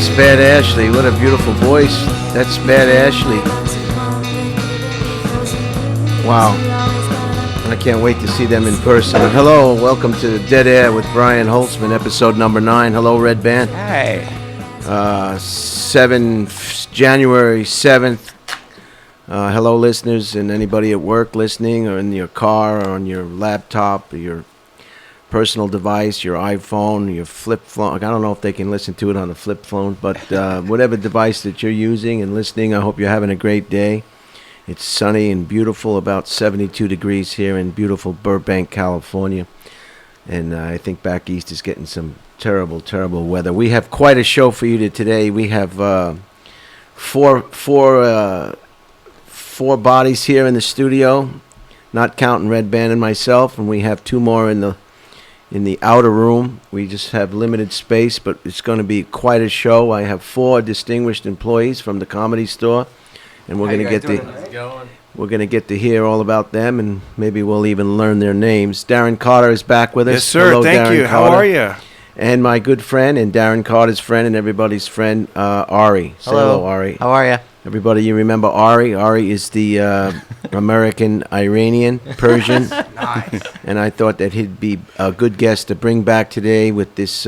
That's Bad Ashley. What a beautiful voice. That's Bad Ashley. Wow. I can't wait to see them in person. Hello, welcome to Dead Air with Brian Holtzman, episode number 9. Hello, Red Band. Hey. January 7th. Hello, listeners, and anybody at work listening, or in your car, or on your laptop, or your personal device, your iPhone, your flip phone. I don't know if they can listen to it on the flip phone, but whatever device that you're using and listening, I hope you're having a great day. It's sunny and beautiful, about 72 degrees here in beautiful Burbank, California. And I think back east is getting some terrible, terrible weather. We have quite a show for you today. We have four bodies here in the studio, not counting Red Band and myself, and we have 2 more in the outer room. We just have limited space, but it's going to be quite a show. I have 4 distinguished employees from the Comedy Store, and we're going to get to hear all about them, and maybe we'll even learn their names. Darren Carter is back with us. Yes, sir. Hello, Thank Darren you. Carter. How are you? And my good friend, and Darren Carter's friend, and everybody's friend, Ari. Say hello, Ari. How are you? Everybody, you remember Ari? Ari is the American Iranian Persian. Nice. And I thought that he'd be a good guest to bring back today with this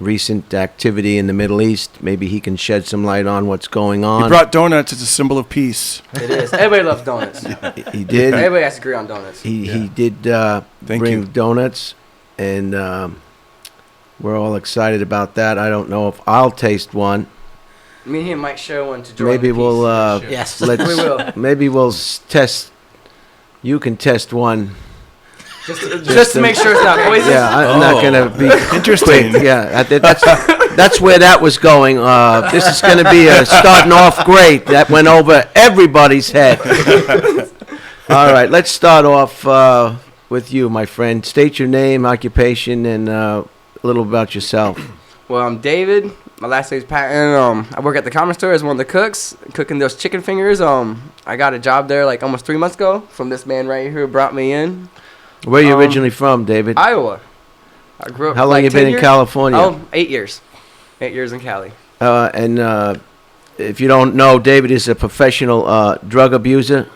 recent activity in the Middle East. Maybe he can shed some light on what's going on. He brought donuts. It's a symbol of peace. It is. Everybody loves donuts. He did. Everybody has to agree on donuts. He did bring donuts, and we're all excited about that. I don't know if I'll taste one. Me and him might share one to join. Maybe the we'll peace. Yes. We will. Maybe we'll test. You can test one. Just to make sure it's not poison. Yeah, I'm not gonna be Interesting. quick. Yeah, that's where that was going. This is gonna be starting off great. That went over everybody's head. All right, let's start off with you, my friend. State your name, occupation, and a little about yourself. Well, I'm David. My last name is Patton. I work at the Comedy Store as one of the cooks, cooking those chicken fingers. I got a job there like almost 3 months ago from this man right here who brought me in. Where are you originally from, David? Iowa. I grew up. How long like you been 10 in years? California? Oh, 8 years. 8 years in Cali. And if you don't know, David is a professional drug abuser.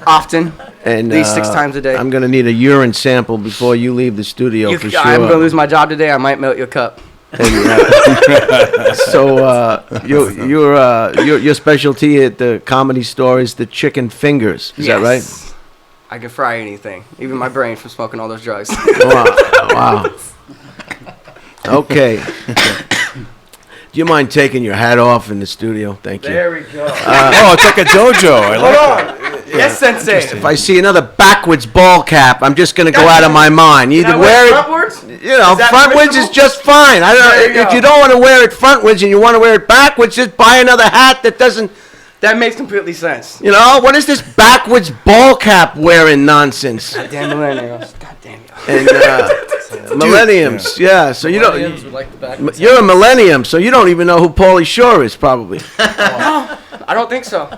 Often. And At least 6 times a day. I'm going to need a urine sample before you leave the studio for sure. I'm going to lose my job today. I might melt your cup. So your specialty at the Comedy Store is the chicken fingers. Is that right? I can fry anything, even my brain from smoking all those drugs. Wow. Okay. Do you mind taking your hat off in the studio? Thank you. There we go. It's like a dojo. I like that. Yes, Sensei. If I see another backwards ball cap, I'm just going to go out of my mind. Either wear it frontwards? frontwards is just fine. If you don't want to wear it frontwards and you want to wear it backwards, just buy another hat that doesn't. That makes completely sense. What is this backwards ball cap wearing nonsense? Goddamn millennials. Goddamn you. And millenniums, yeah. So you're a millennium, so you don't even know who Pauly Shore is, probably. No, I don't think so.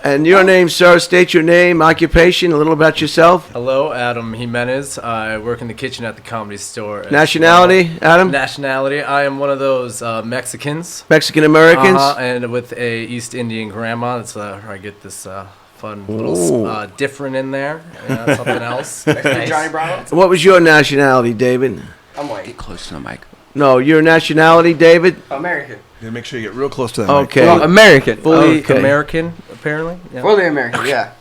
And your name, sir, state your name, occupation, a little about yourself. Hello, Adam Jimenez. I work in the kitchen at the Comedy Store. Nationality, Adam? Nationality, I am one of those Mexicans. Mexican-Americans? And with a East Indian grandma. That's where I get this fun little different in there. Something else. Johnny Bravo? What was your nationality, David? I'm white. Get close to the mic. No, your nationality, David? American. Yeah, make sure you get real close to that. Okay. Well, American. Fully American, apparently. Yeah. Fully American, yeah.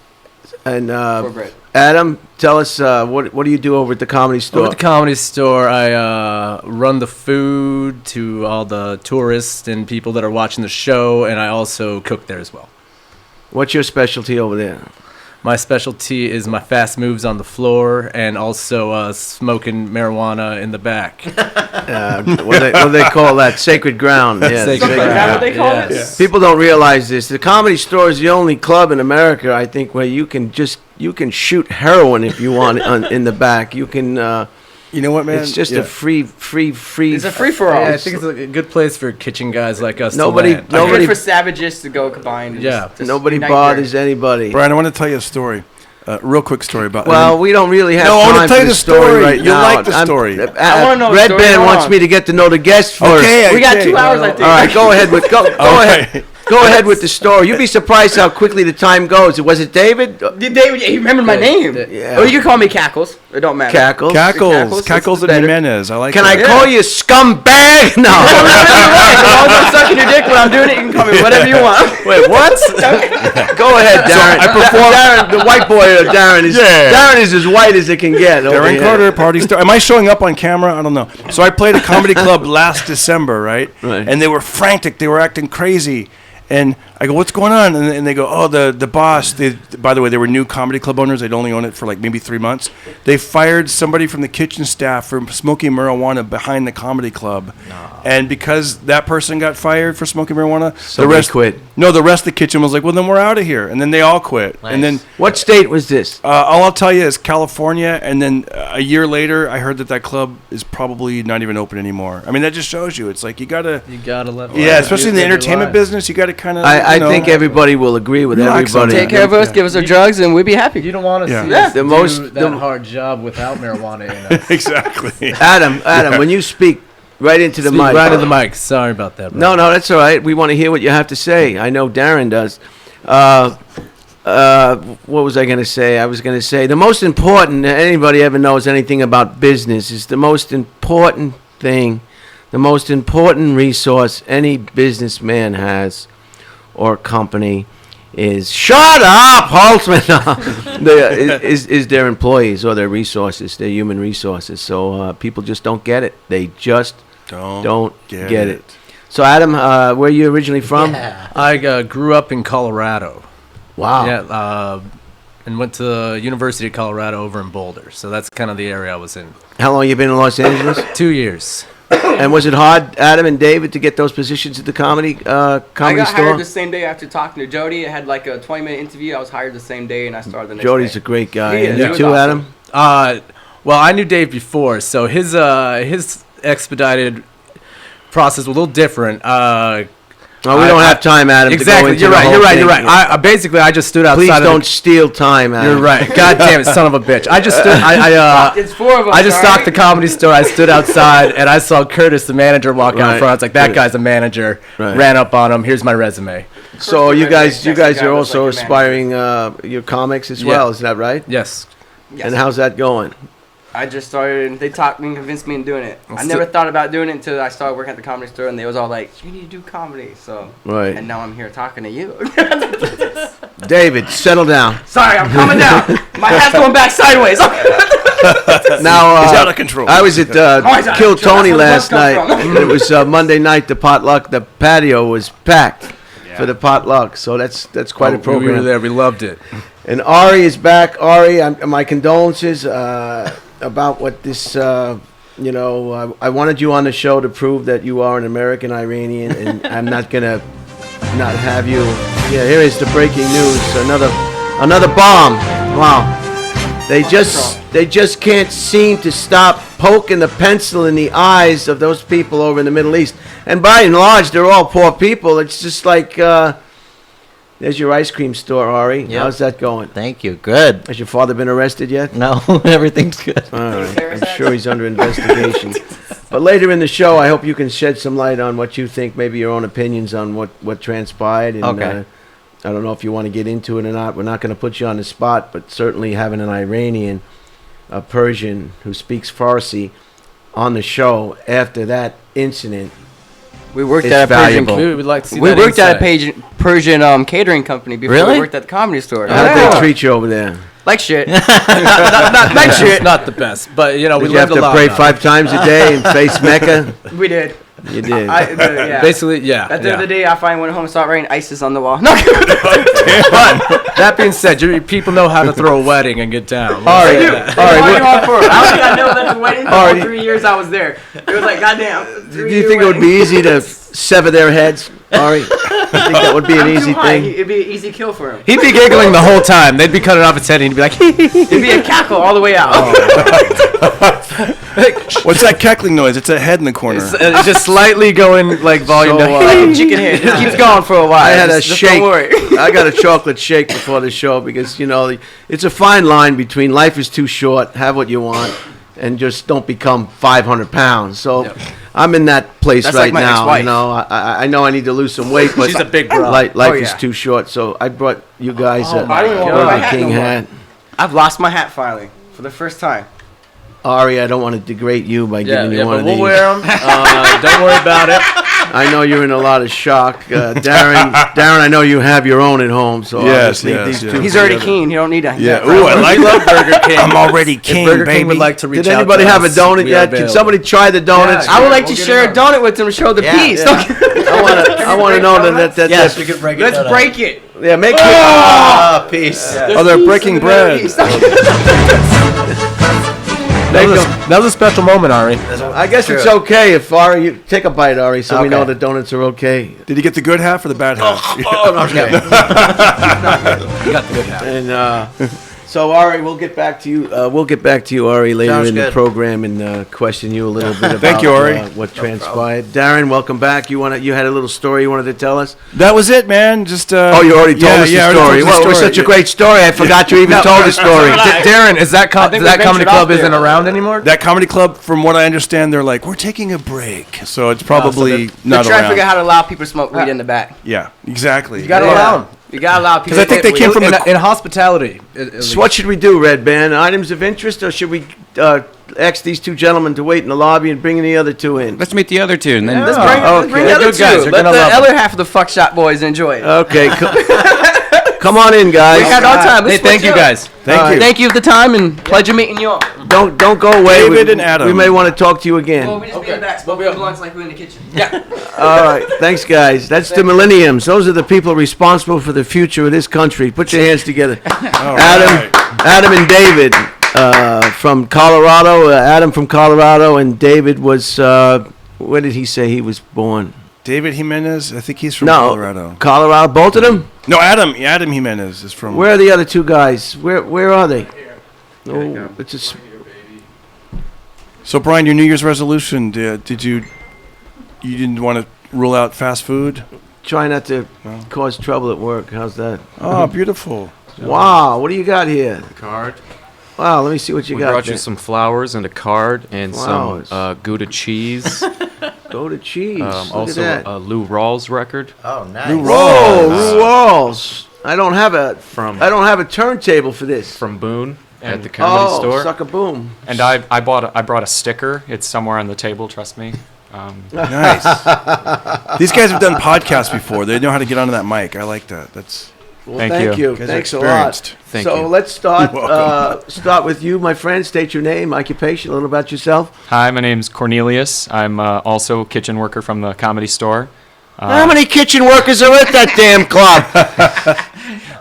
And Corporate. Adam, tell us, what do you do over at the Comedy Store? Over at the Comedy Store, I run the food to all the tourists and people that are watching the show, and I also cook there as well. What's your specialty over there? My specialty is my fast moves on the floor and also smoking marijuana in the back. What do they call that? Sacred ground. Yeah, Sacred Is that what they call it? Yes. People don't realize this. The Comedy Store is the only club in America, I think, where you can shoot heroin if you want in the back. You can. You know what, man? It's just a free. It's a free for all. Yeah, I think it's a good place for kitchen guys like us Nobody- to land. nobody- Good for savages to go combine. And Yeah. just Nobody unite bothers anybody. Brian, I want to tell you a story. real quick story about. Well, we don't really have No, I time wanna tell for you the the story. right You'll now. like the story. I wanna know the Red story. Band Hold wants on. me to get to know the guest first. Okay, We got okay. 2 hours, I think. All right, go ahead with go ahead. Go ahead with the story. You'd be surprised how quickly the time goes. Was it David? Did David? He remembered my name. Yeah. Or you can call me Cackles. It don't matter. Cackles. Cackles and better. Jimenez. I like. Can that. I call you scumbag? No. As long as I'm sucking your dick when I'm doing it, you can call me whatever you want. Wait, what? Go ahead, Darren. Darren, the white boy, Darren is Yeah. Darren is as white as it can get. over Darren here. Carter, party star. Am I showing up on camera? I don't know. So I played a comedy club last December, right? Right. And they were frantic. They were acting crazy. And I go, what's going on? And they go, oh, the boss. By the way, they were new comedy club owners. They'd only owned it for like maybe 3 months. They fired somebody from the kitchen staff for smoking marijuana behind the comedy club. And because that person got fired for smoking marijuana, the Somebody rest quit. No, the rest of the kitchen was like, well, then we're out of here. And then they all quit. And then What state was this? all I'll tell you is California, and then a year later, I heard that club is probably not even open anymore. I mean, that just shows you. It's like you gotta let. yeah, especially in the entertainment business, you gotta kind of. I think everybody will agree with Relax everybody. Take care of us, give us our drugs, and we'd be happy. You don't want to Yeah. see Yeah. us The do most- that the- hard job without marijuana in us. exactly. Adam, when you speak right into the Speak mic. right to the mic. Sorry about that. Bro. No, that's all right. We want to hear what you have to say. I know Darren does. What was I going to say? I was going to say the most important, anybody ever knows anything about business, is the most important thing, the most important resource any businessman has or company is, shut up, Holtzman, is their employees or their resources, their human resources. So people just don't get it. They just don't get it. So, Adam, where are you originally from? I grew up in Colorado. Wow. Yeah, and went to the University of Colorado over in Boulder. So that's kind of the area I was in. How long you been in Los Angeles? 2 years. And was it hard, Adam and David, to get those positions at the comedy I got store? hired the same day after talking to Jody. I had like a 20-minute interview. I was hired the same day, and I started the next Jody's day. a great guy. He is. And He you was too, awesome. Adam? Well, I knew Dave before, so his expedited process was a little different. Oh, we don't have time, Adam. Exactly. To go into You're the right. whole You're thing. right. I basically I just stood outside. Please of don't steal time, Adam. You're right. God damn it, son of a bitch. I just stood. It's 4 of us. I just all stocked right? the comedy store. I stood outside and I saw Curtis, the manager, walk out Right. front. I was like, that guy's a manager. Right. Ran up on him. Here's my resume. So you guys Sexy guy are looks also like your aspiring your comics as Yeah. well. Is that right? Yes. Yes. And how's that going? I just started, they talked me and convinced me into doing it. I Let's never do- thought about doing it until I started working at the comedy store, and they was all like, you need to do comedy. So, Right. and now I'm here talking to you. David, settle down. Sorry, I'm coming down. My hat's going back sideways. Now, He's out of control. I was at he's out of Kill control. Tony That's where the last bus night. comes It was Monday night, the potluck. The patio was packed for the potluck. So that's quite a We were program. there. We loved it. And Ari is back. Ari, my condolences about what this. I wanted you on the show to prove that you are an American Iranian, and I'm not gonna not have you. Yeah, here is the breaking news. Another bomb. Wow. They just can't seem to stop poking the pencil in the eyes of those people over in the Middle East. And by and large, they're all poor people. It's just like. There's your ice cream store, Ari. Yep. How's that going? Thank you. Good. Has your father been arrested yet? No, everything's good. All right. I'm sure he's under investigation. But later in the show, I hope you can shed some light on what you think, maybe your own opinions on what transpired. And, Okay. I don't know if you want to get into it or not. We're not going to put you on the spot, but certainly having an Iranian, a Persian who speaks Farsi on the show after that incident. We worked It's at a valuable. Persian. We would like to see We that worked at a insight. Persian catering company before Really? we worked at the comedy store. How did Yeah. they treat you over there? Like shit. not like shit. Not the best, but we Did you have learned a to lot. pray about 5 times a day and face Mecca? We did. You did. Yeah. Basically, yeah. At the end of the yeah. day, I finally went home and started writing ISIS on the wall. No. But that being said, people know how to throw a wedding and get down. All right. Yeah. All right. Why what- hard for it? I don't think I knew that the wedding All for right. 3 years I was there. It was like, goddamn. Do you think it would be easy to sever their heads, Ari? I think that would be an easy thing. It'd be an easy kill for him. He'd be giggling the whole time. They'd be cutting off his head, and he'd be like, It'd be a cackle all the way out. What's that cackling noise? It's a head in the corner. It's just slightly going like volume So, down. Like a chicken head. It keeps going for a while. I had a Just shake. Don't worry. I got a chocolate shake before the show because, you know, it's a fine line between life is too short, have what you want, and just don't become 500 pounds. So I'm in that place That's right like my now. ex-wife. You know, I know I need to lose some weight, but She's a big girl. life Oh, is yeah. too short. So I brought you guys a I don't even want my Burger hat King no more. hat. I've lost my hat finally for the first time. Ari, I don't want to degrade you by Yeah, giving you yeah, one but of we'll these. wear them. Don't worry about it. I know you're in a lot of shock. Darren, I know you have your own at home, so I'll Yes, just leave yes, these yes. two He's already together. keen. You don't need a Yeah. hat. Ooh, I like love Burger King. I'm already If king, Burger baby. King would like to reach Did out anybody to have a us, donut we are yet? Can available. somebody try the donuts? I would like to share a donut with him to show the piece. I want to know that. Yes, we could break it. Let's break it. Yeah, make it. Ah, peace. Oh, they're breaking bread. That was a special moment, Ari. I guess it's okay if Ari, you take a bite, Ari, so we Okay. know the donuts are okay. Did you get the good half or the bad half? You got the good half. And so Ari, we'll get back to you. Ari, later Sounds in the good. program and question you a little bit about Thank you, Ari. What transpired. Darren, welcome back. You had a little story you wanted to tell us? That was it, man. Just Oh, you already told us the I already story. told Well, the it was story. such a great story. I forgot you even told the story. Darren, is that I think we comedy ventured club off there. isn't around anymore? That comedy club, from what I understand, they're like, we're taking a break, so it's probably They're not trying to around. figure out how to allow people to smoke weed in the back. Yeah, exactly. You got to Yeah. allow 'em. You gotta allow people. 'Cause I think they came from in, the in hospitality. So what should we do, Red Band? Items of interest, or should we ask these two gentlemen to wait in the lobby and bring the other two in? Let's meet the other two, and then Let's bring Okay. the They're other good guys. two. They're Let gonna the love other half of the fuck shot boys enjoy it. Okay, come on in, guys. We had our time. Hey, Let's thank switch you up. guys. Thank you. Thank you for the time and pleasure meeting you all. Don't go away. David and Adam. We may want to talk to you again. Well, we just be in the back smoking blunts like we're in the kitchen. Yeah. All right, thanks, guys. That's the millenniums. Those are the people responsible for the future of this country. Put your hands together. All Adam, right. Adam and David from Colorado. Adam from Colorado, and David was. Where did he say he was born? David Jimenez, I think he's from No, Colorado. Colorado. Both of them. No, Adam Jimenez is from. Where are the other two guys? Where are they? Oh, it's a. So, Brian, your New Year's resolution, did you didn't want to rule out fast food? Try not to cause trouble at work. How's that? Oh, beautiful. Wow, what do you got here? card. Wow, let me see what you We got. brought you there. some flowers and a card and Flowers. some Gouda cheese. Go to cheese. Look Also, at that. a Lou Rawls record. Oh, nice. Lou Whoa, Rawls. Lou Rawls. I don't have a turntable for this. From Boone at the comedy store. Sucker boom. And I brought a sticker. It's somewhere on the table. Trust me. Nice. These guys have done podcasts before. They know how to get onto that mic. I like that. That's Well, Thank thank you. you. Guys are Thanks a experienced. lot. Thank so you. let's start. You're welcome. Start with you, my friend. State your name, occupation, a little about yourself. Hi, my name's Cornelius. I'm also a kitchen worker from the comedy store. How many kitchen workers are at that damn club?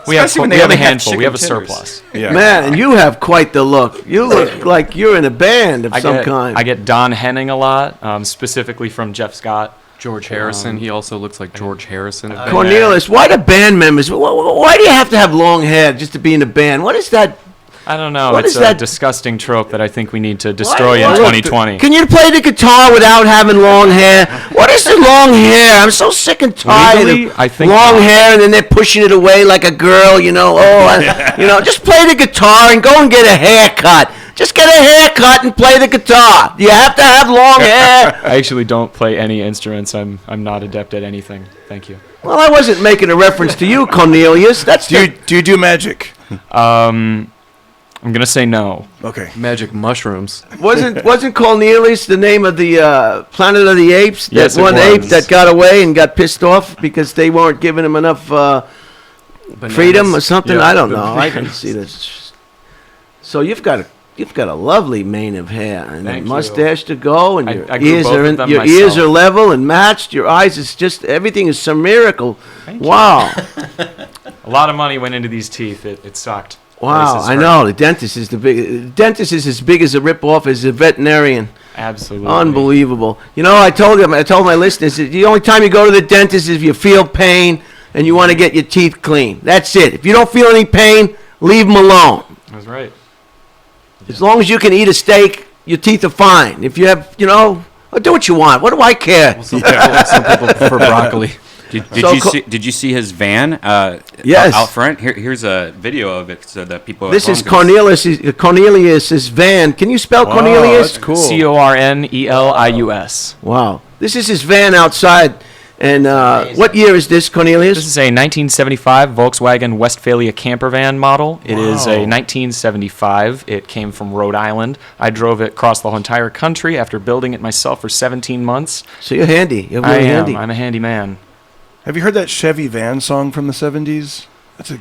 We have Especially when they a only have handful. We have a chicken tenders. surplus. yeah. Man, and you have quite the look. You look like you're in a band of some I kind. get Don Henning a lot, specifically from Jeff Scott. George Harrison. He also looks like George Harrison. Cornelius, why the band members? Why do you have to have long hair just to be in a band? What is that? I don't know. What It's is a that? disgusting trope that I think we need to destroy in What? 2020. Can you play the guitar without having long hair? What is the long hair? I'm so sick and tired Legally, of I think long not. hair, and then they're pushing it away like a girl. You know, just play the guitar and go and get a haircut. Just get a haircut and play the guitar. You have to have long hair. I actually don't play any instruments. I'm not adept at anything. Thank you. Well, I wasn't making a reference to you, Cornelius. That's Do you do magic? I'm gonna say no. Okay. Magic mushrooms. wasn't Cornelius the name of the Planet of the Apes? That Yes, it one ape was. that got away and got pissed off because they weren't giving him enough freedom or something. Yeah, I don't know. I can see this. So you've got a lovely mane of hair and Thank a you. mustache to go, and I your grew ears both are of them your ears myself. are level and matched. Your eyes is just everything is some miracle. Wow. A lot of money went into these teeth. It sucked. Wow, Places I hurt. know. The dentist is as big as a ripoff as a veterinarian. Absolutely. Unbelievable. You know, I told my listeners, that the only time you go to the dentist is if you feel pain and you want to get your teeth clean. That's it. If you don't feel any pain, leave them alone. That's right. As long as you can eat a steak, your teeth are fine. If you have, do what you want. What do I care? Some people prefer broccoli. Did you see his van? Yes. Out front. Here's a video of it so that people. This is Cornelius's van. Can you spell Cornelius? That's cool. Cornelius. Wow. This is his van outside. And what year is this, Cornelius? This is a 1975 Volkswagen Westphalia camper van model. It is a 1975. It came from Rhode Island. I drove it across the whole entire country after building it myself for 17 months. So you're handy. You're really handy. I'm a handy man. Have you heard that Chevy van song from the 70s?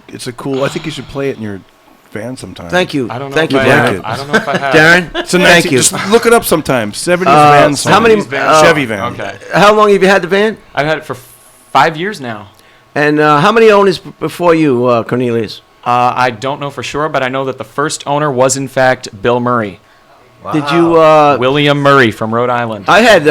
It's a cool. I think you should play it in your van sometime. Thank you. I don't know Thank if you, I Darren. have. I don't know if I have. Darren, It's a nice, thank you. Just look it up sometime. 70s van song. how many- Chevy van. Okay. How long have you had the van? I've had it for 5 years now. And how many owners before you, Cornelius? I don't know for sure, but I know that the first owner was in fact Bill Murray. Did you? William Murray from Rhode Island. I had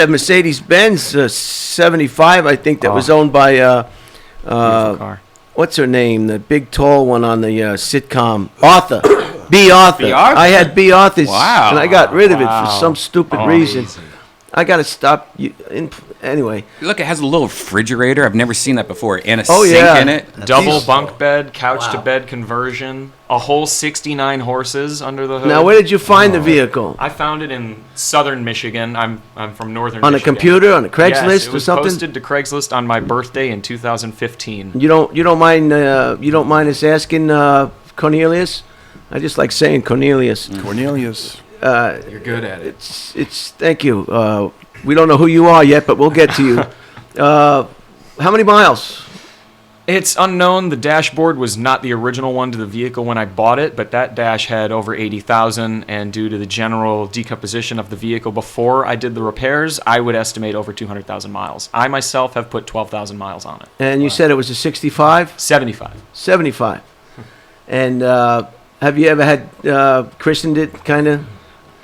a Mercedes-Benz 75, I think, that was owned by Beautiful car. what's her name? The big tall one on the sitcom, Arthur. B. Arthur. B. Arthur? I had B. Arthur's, Wow. and I got rid of it for some stupid reason. Amazing. I got to stop. Anyway, Look, it has a little refrigerator. I've never seen that before, and a Oh, sink yeah. in it. Double bunk bed, couch to bed conversion, a whole 69 horses under the hood. now where did you find the vehicle? I found it in southern Michigan. I'm from northern On a Michigan. computer, on a Yes, Craigslist it or was something? posted to Craigslist on my birthday in 2015. You don't mind us asking Cornelius? I just like saying Cornelius. Cornelius. You're good at it. It's thank you. We don't know who you are yet, but we'll get to you. How many miles? It's unknown. The dashboard was not the original one to the vehicle when I bought it, but that dash had over 80,000, and due to the general decomposition of the vehicle before I did the repairs, I would estimate over 200,000 miles. I myself have put 12,000 miles on it. And you said it was a 65? 75. 75. And have you ever had christened it, kind of?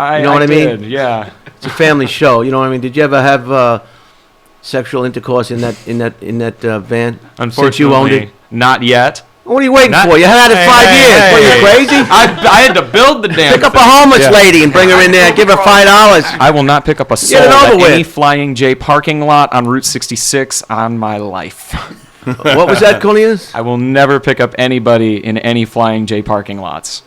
I You know what I mean? did, yeah. It's a family show. You know what I mean? Did you ever have sexual intercourse in that van? Unfortunately, Since you owned it? not yet. What are you waiting Not- for? You had it 5 years. What, are you crazy? I had to build the damn Pick up a thing. homeless Yeah. lady and bring her in there. Give her $5. I will not pick up a soul it over at with. any Flying J parking lot on Route 66 on my life. What was that, Cornelius? I will never pick up anybody in any Flying J parking lots.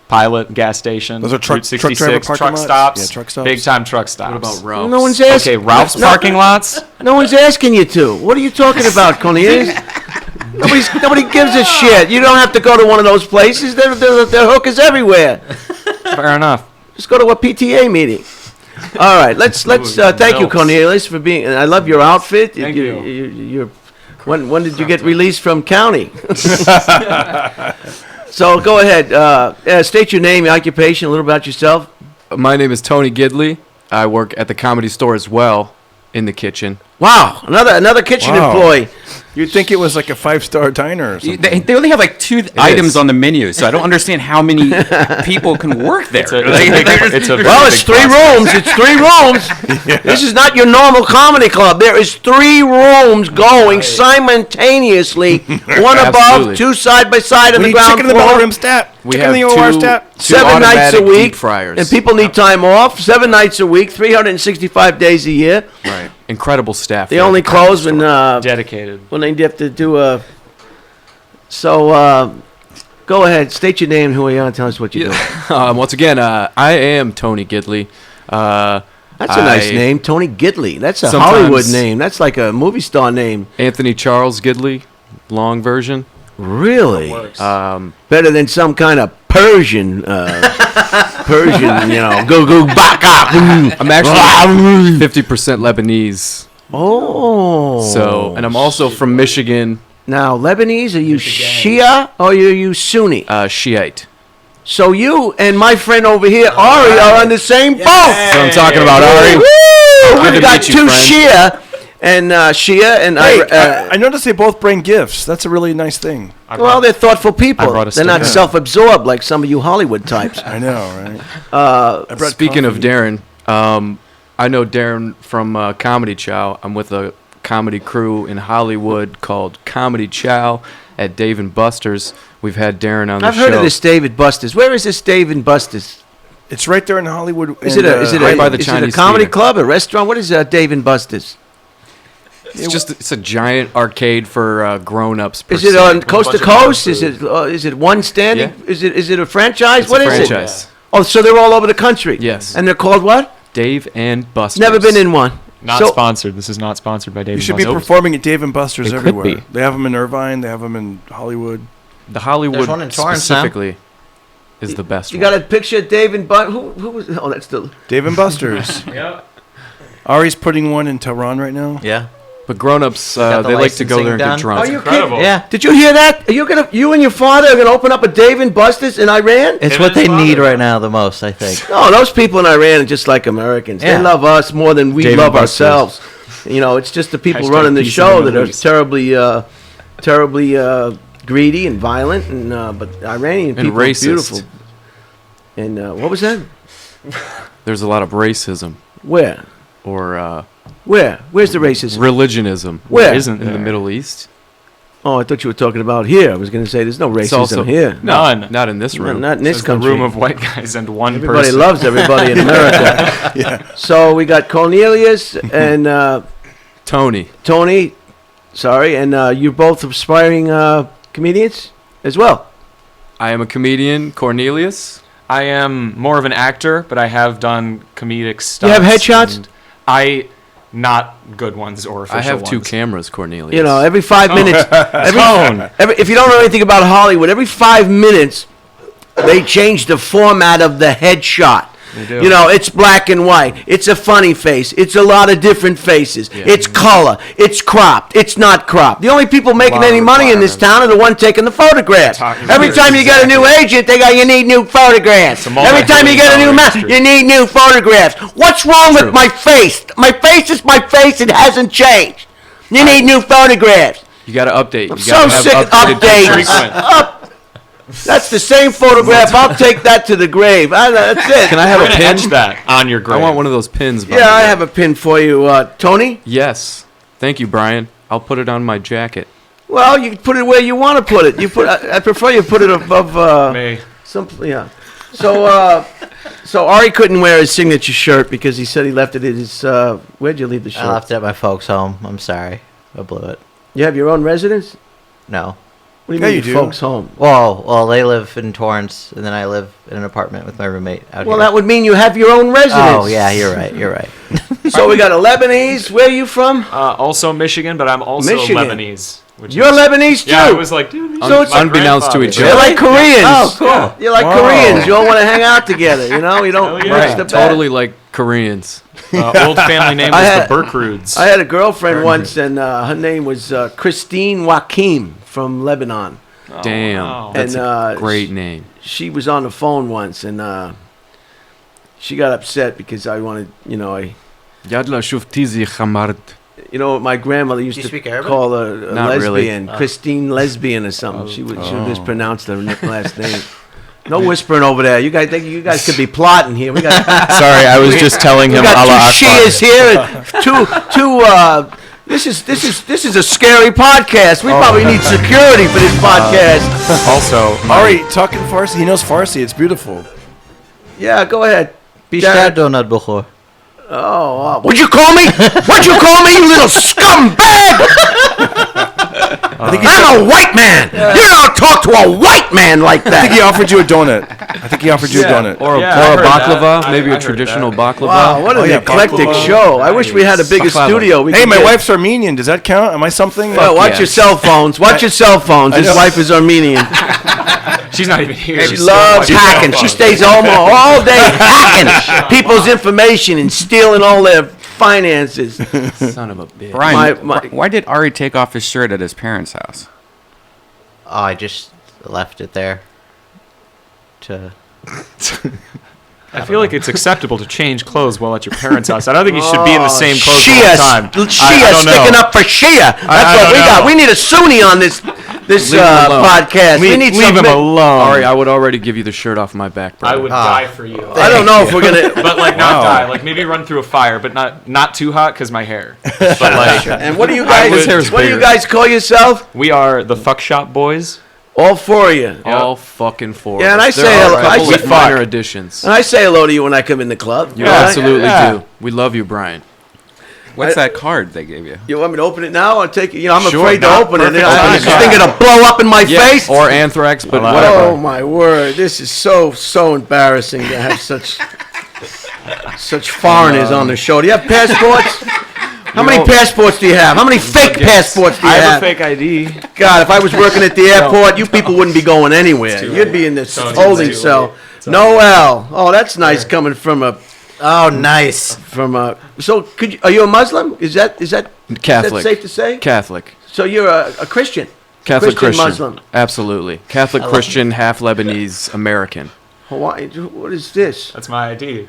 Pilot, gas station, Those are truck- Route truck 66, driver parking truck lots? stops, Yeah, truck stops. big time truck stops. What about Ralph's? No one's asking. Okay, Ralph's No- parking lots. No one's asking you to. What are you talking about, Cornelius? Nobody gives a shit. You don't have to go to one of those places. There are hookers everywhere. Fair enough. Just go to a PTA meeting. All right, let's thank you, Milks. Cornelius, for being. I love your outfit. Thank you. When did you get released from county? So go ahead. State your name, your occupation, a little about yourself. My name is Tony Gidley. I work at the Comedy Store as well, in the kitchen. Wow, another kitchen Wow. employee. You'd think it was like a 5-star diner or something. They only have like 2 items on the menu, so I don't understand how many people can work there. It's a big Well, it's 3 rooms. It's 3 rooms. This is not your normal comedy club. There is 3 rooms going simultaneously, one above, Absolutely. 2 side by side on We the need ground chicken in the floor. ballroom stat. We Chicken have in the OR two stat. 7 nights a automatic week, deep fryers. and people need time off. 7 nights a week, 365 days a year. Right. Incredible staff. They there at only the Comedy close when dedicated. they have to do a. So go ahead, state your name, and who you are, and tell us what you do. Once again, I am Tony Gidley. That's a nice name, Tony Gidley. That's a Sometimes- Hollywood name. That's like a movie star name. Anthony Charles Gidley, long version. Really? Better than some kind of Persian, go baka. I'm actually 50% Lebanese. Oh. So, and I'm also from Michigan, Now, Lebanese, are you Shia or are you Sunni? Shiite. So you and my friend over here, Ari, are on the same boat. So I'm talking about Ari. Woo! Good We've to got meet you, 2 friend. Shia and Hey, I noticed they both bring gifts. That's a really nice thing. well, they're thoughtful people. I brought a They're not sticker. self-absorbed like some of you Hollywood types. I know, right? I brought Speaking of coffee. Darren, I know Darren from Comedy Chow. I'm with a comedy crew in Hollywood called Comedy Chow at Dave & Buster's. We've had Darren on the I've show. heard of this David Buster's. Where is this David Buster's? It's right there in Hollywood. Is it right by the is it a Chinese comedy theater. club, a restaurant? What is Dave and Buster's? It's a giant arcade for grown-ups. per Is it se. on coast to bunch of coast? Is it one standing? Yeah. Is it a franchise? It's What a is franchise. it? Oh, so they're all over the country. Yes. And they're called what? Dave and Buster's. Never been in one. Not So- sponsored. This is not sponsored by Dave. You should be Buster's. performing at Dave and Buster's It could everywhere. be. They have them in Irvine. They have them in Hollywood. The Hollywood There's one in Torrance, Sam. specifically is the best You one. got a picture of Dave and Bud? Who was? Oh, that's the. Dave and Buster's. Yeah. Ari's putting one in Tehran right now. Yeah. But grown-ups, Got the they like to go there and licensing get done. drunk. Are you incredible. kidding? Yeah. Did you hear that? Are you and your father are gonna open up a Dave and Buster's in Iran? It's Him what and they his need father. right now the most, I think. No, those people in Iran are just like Americans. Yeah. They love us more than we Dave love and Buster's. ourselves. You know, it's just the people Hashtag running the peace in show the that Middle are East. terribly greedy and violent. And but Iranian And people are racist. beautiful. And what was that? There's a lot of racism Where? or Where's the racism? religionism Where? Isn't in the there? Middle East. Oh, I thought you were talking about here. I was going to say there's no It's racism also here. None. Not in this No, room. not in this It's the country. room of white guys and one Everybody person. loves everybody in America. So we got Cornelius and Tony. Tony. Sorry, and you're both aspiring comedians as well. I am a comedian, Cornelius. I am more of an actor, but I have done comedic You stuff. have headshots? Not good ones or official I have two ones. cameras, Cornelius. You know, every 5 minutes. Tone. If you don't know anything about Hollywood, every 5 minutes they change the format of the headshot. They do. You know, it's black and white. It's a funny face. It's a lot of different faces. Yeah. It's color. It's cropped. It's not cropped. The only people making Lot of any money in this town are the one taking the photographs. Talking Every about time you get a new exactly. agent, they go, you need new photographs. It's a Every time you get a new man, multi-billion-dollar you need new photographs. What's wrong with my face? My face is my face. It hasn't changed. You need new photographs. You got to update. I'm You so gotta have sick of updated updates. pictures. That's the same photograph. I'll take that to the grave. That's it. Can I have We're a gonna pin? etch that on your I grave. want one of those pins. by Yeah, the I way. have a pin for you, Tony. Yes. Thank you, Brian. I'll put it on my jacket. Well, you can put it where you want to put it. You put. I prefer you put it above. Me. Some. Yeah. So Ari couldn't wear his signature shirt because he said he left it at his. Where'd you leave the shirt? I left it at my folks' home. I'm sorry. I blew it. You have your own residence? No. What do you Yeah, mean, you your do. folks' home? Well, they live in Torrance, and then I live in an apartment with my roommate out Well, here. that would mean you have your own residence. Oh, yeah, you're right. You're right. So we got a Lebanese. Where are you from? Also Michigan, but I'm also Michigan. Lebanese. Which You're is- Lebanese too. Yeah, I was like, dude. So it's- Unbeknownst to each You're other. like Koreans. Oh, cool. You're like Koreans. You all want to hang out together. You know, you don't Hell yeah. mix Right, the bed. Totally like Koreans. Old family name I was had- the Berkrudes. I had a girlfriend once, and her name was Christine Wakim from Lebanon. Damn. wow. That's And, a great name. She was on the phone once, and she got upset because I wanted, Yadla shuftizi khamard. you know, what my grandmother used Do you to speak Arabic? call a Not really. lesbian, Christine Lesbian or something. She would mispronounce her last name. No whispering over there. You guys think you guys could be plotting here? We got Sorry, I was just telling we him got Allah two Akbar. Shias here. Two. This is a scary podcast. We probably need security for this podcast. Also, Ari, talking Farsi. He knows Farsi. It's beautiful. Yeah, go ahead. بیشتر دونات بخور. Oh, what'd you call me? What'd you call me, you little scumbag? I'm a white man. You don't talk to a white man like I think he that. offered you a donut. I think he offered you a donut. Or a, Yeah, I or a heard that. baklava, I maybe a heard traditional that. baklava. Wow, what an Oh, yeah, eclectic baklava. show. I wish we had a bigger Baklava. studio. We Hey, could my get- wife's Armenian. Does that count? Am I something? Well, watch yes. your cell phones. Watch your cell phones. His know. wife is Armenian. she's not even here. She She's loves still hacking. She stays home all day hacking people's information and stealing all their finances. Son of a bitch. Brian, My- why did Ari take off his shirt at his parents' house? Oh, I just left it there. To I feel like it's acceptable to change clothes while at your parents' house. I don't think you should be in the same clothes all Shia, the time. Shia I don't know. sticking up for Shia. That's I what don't we got. know. We need a Sunni on this Leave him alone. podcast. we need Leave some him big- alone. Ari, I would already give you the shirt off my back, bro. I would die for you. I don't know if we're gonna. But like not die, like maybe run through a fire, but not too hot because my hair. But like And what do you I guys? would- What do you guys call yourself? we are the fuck shop boys. All four of you. All fucking four. Yeah, and I There say are hello- a couple I with say- minor additions. And I say hello to you when I come in the club. You All right? absolutely Yeah. do. We love you, Brian. What's that card they gave you? You want me to open it now? I'll take it. I'm Sure, afraid to not open it. perfect This time. thing gonna blow up in my face. Or anthrax, but Oh whatever. my word! This is so embarrassing to have such foreigners on the show. Do you have passports? How many passports do you have? How many fake passports do you I have? have a fake ID. God, if I was working at the airport, you people wouldn't be going anywhere. You'd be in this holding cell. Noel. Oh, that's nice coming from a. Oh, nice. So, are you a Muslim? Is that Catholic. safe to say? Catholic. So you're a Christian. Catholic Christian. Muslim. Absolutely. Catholic Christian, half Lebanese, American. Hawaii. What is this? That's my ID.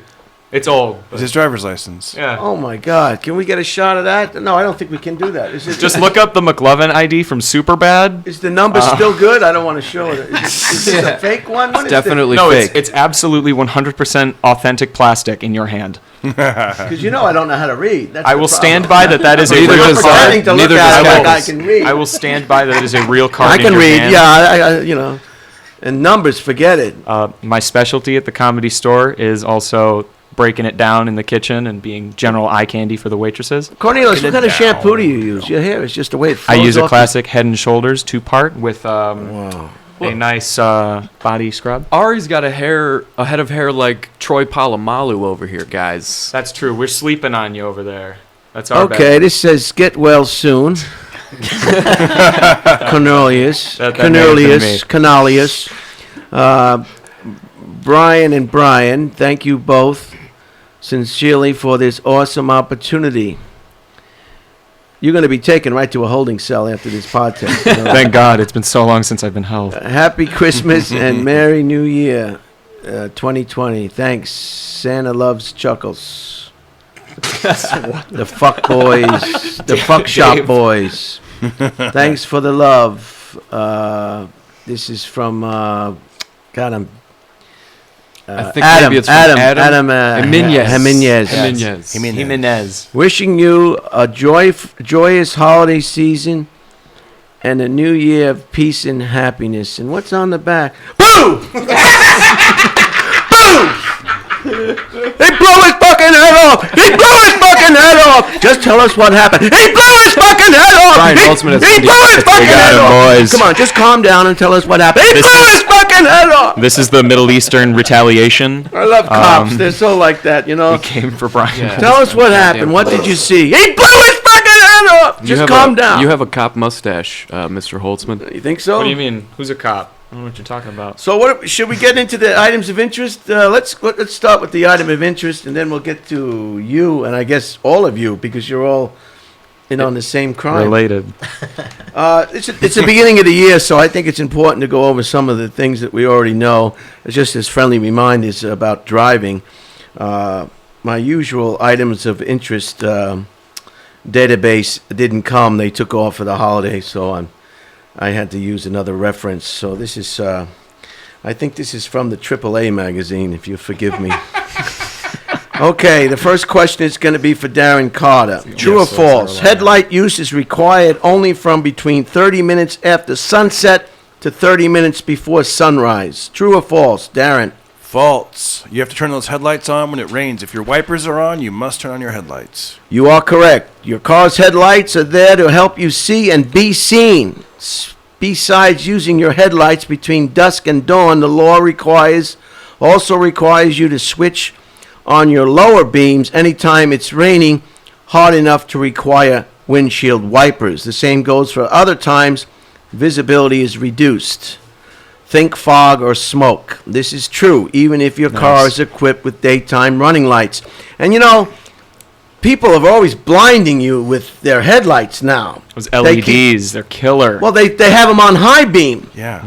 It's old. It's his driver's license. Yeah. Oh my God! Can we get a shot of that? No, I don't think we can do that. Is it Just look up the McLovin ID from Superbad. Is the number still good? I don't want to show it. Is this a fake one? What is Definitely No, fake. it's absolutely 100% authentic plastic in your hand. Because I don't know how to read. That's I the will problem. stand by that is a Neither real does card. Pretending to look Neither at it does like I Elvis. can read. I will stand by that is a real card. I in can your read. hand. Yeah, and numbers, forget it. My specialty at the Comedy Store is also breaking it down in the kitchen and being general eye candy for the waitresses. Cornelius, what kind of shampoo do you use? Your hair is just the way it I flows use a off classic Head and Shoulders 2-part with Wow. a nice body scrub. Ari's got a head of hair like Troy Polamalu over here, guys. That's true. We're sleeping on you over there. That's our Okay, this says get well soon. Cornelius. That may have been me. Cornelius. Brian and Brian, thank you both sincerely for this awesome opportunity. You're going to be taken right to a holding cell after this podcast. Thank God. It's been so long since I've been held. Happy Christmas and Merry New Year, 2020. Thanks. Santa loves chuckles. The fuck boys, the fuck shop boys. Thanks for the love. This is from God. I think Adam. maybe it's from Adam Jimenez. Jimenez. Wishing you a joyous holiday season and a new year of peace and happiness. And what's on the back? Boo! Boo! He blew his fucking head off! He blew his fucking head off! Just tell us what happened. He blew his fucking head off! Brian he Holtzman has he been blew his fucking head off! boys. Come on, just calm down and tell us what happened. He This blew is- his fucking head off! This is the Middle Eastern retaliation. I love cops. They're so like that, you know. We came for Brian. Yeah. Tell us what happened. What did you see? He blew his fucking head off! Just calm down. You have a cop mustache, Mr. Holtzman. You think so? What do you mean? Who's a cop? I don't know what you're talking about. So what should we get into the items of interest? Let's start with the item of interest, and then we'll get to you, and I guess all of you, because you're all in on the same crime. Related. It's the beginning of the year, so I think it's important to go over some of the things that we already know, just as friendly reminders about driving. My usual items of interest database didn't come; they took off for the holiday, so I had to use another reference. So this is, I think this is from the AAA magazine, if you forgive me. Okay, the first question is going to be for Darren Carter. True or false? Headlight use is required only from between 30 minutes after sunset to 30 minutes before sunrise. True or false? Darren? False. You have to turn those headlights on when it rains. If your wipers are on, you must turn on your headlights. You are correct. Your car's headlights are there to help you see and be seen. Besides using your headlights between dusk and dawn, the law also requires you to switch on your lower beams anytime it's raining hard enough to require windshield wipers. The same goes for other times visibility is reduced. Think fog or smoke. This is true even if your car is equipped with daytime running lights. And people are always blinding you with their headlights now. Those LEDs, they're killer. Well, they have them on high beam. Yeah.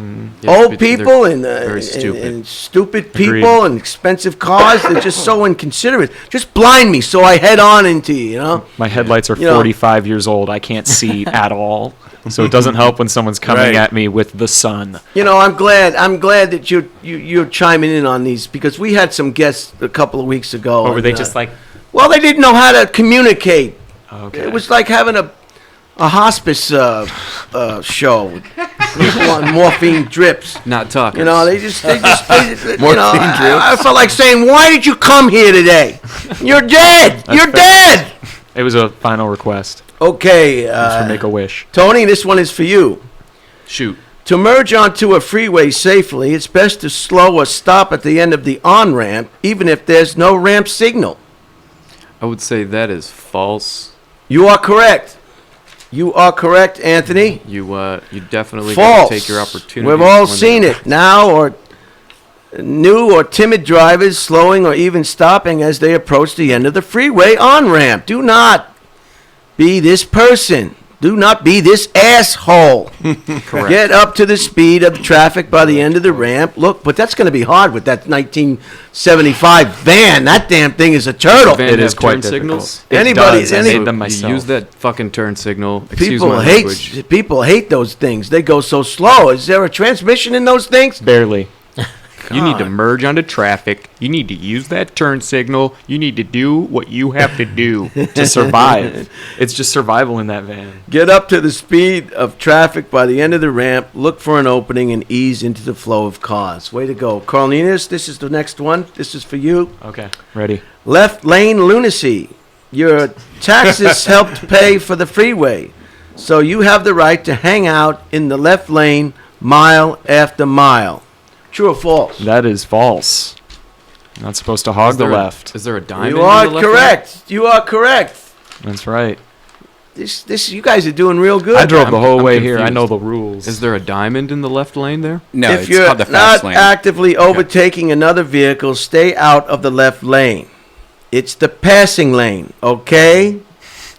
Old people and very stupid. and stupid Agreed. people and expensive cars, they're just so inconsiderate. Just blind me so I head on into you, My headlights are You know- 45 years old. I can't see at all. So it doesn't help when someone's coming Right. at me with the sun. I'm glad that you're chiming in on these because we had some guests a couple of weeks ago. Or were and, they just like, Well, they didn't know how to communicate. okay. It was like having a hospice show. People on morphine drips. Not talking. You know, they just you know, Morphine I felt like saying, why did you come here today? You're dead. You're dead. It was a final request. Okay, Just for Make-A-Wish. Tony, this one is for you. Shoot. To merge onto a freeway safely, it's best to slow or stop at the end of the on-ramp, even if there's no ramp signal. I would say that is false. You are correct. You are correct, Anthony. You definitely False. got to take your opportunity. We've all seen it now, or new or timid drivers slowing or even stopping as they approach the end of the freeway on-ramp. Do not be this person. Do not be this asshole. Correct. Get up to the speed of the traffic by the end of the ramp. Look, but that's going to be hard with that 1975 van. That damn thing is a turtle. Van It have is quite turn difficult. signals. It Anybody- does. I any- made them You myself. use that fucking turn signal. Excuse People my hate language. people hate those things. They go so slow. Is there a transmission in those things? Barely. You need to merge onto traffic. You need to use that turn signal. You need to do what you have to do. To survive. It's just survival in that van. Get up to the speed of traffic by the end of the ramp, look for an opening, and ease into the flow of cars. Way to go. Carlinas, this is the next one. This is for you. Okay, ready. Left lane lunacy. Your taxes helped pay for the freeway, so you have the right to hang out in the left lane mile after mile. True or false? That is false. Not supposed to hog Is the there a- left. Is there a diamond? You in are the left correct. You are correct. That's right. This, you guys are doing real good. I drove the whole I'm way here. I confused. know the rules. Is there a diamond in the left lane there? No, if it's you're called the not fast lane. actively overtaking another vehicle, stay out of the left lane. It's the passing lane, okay?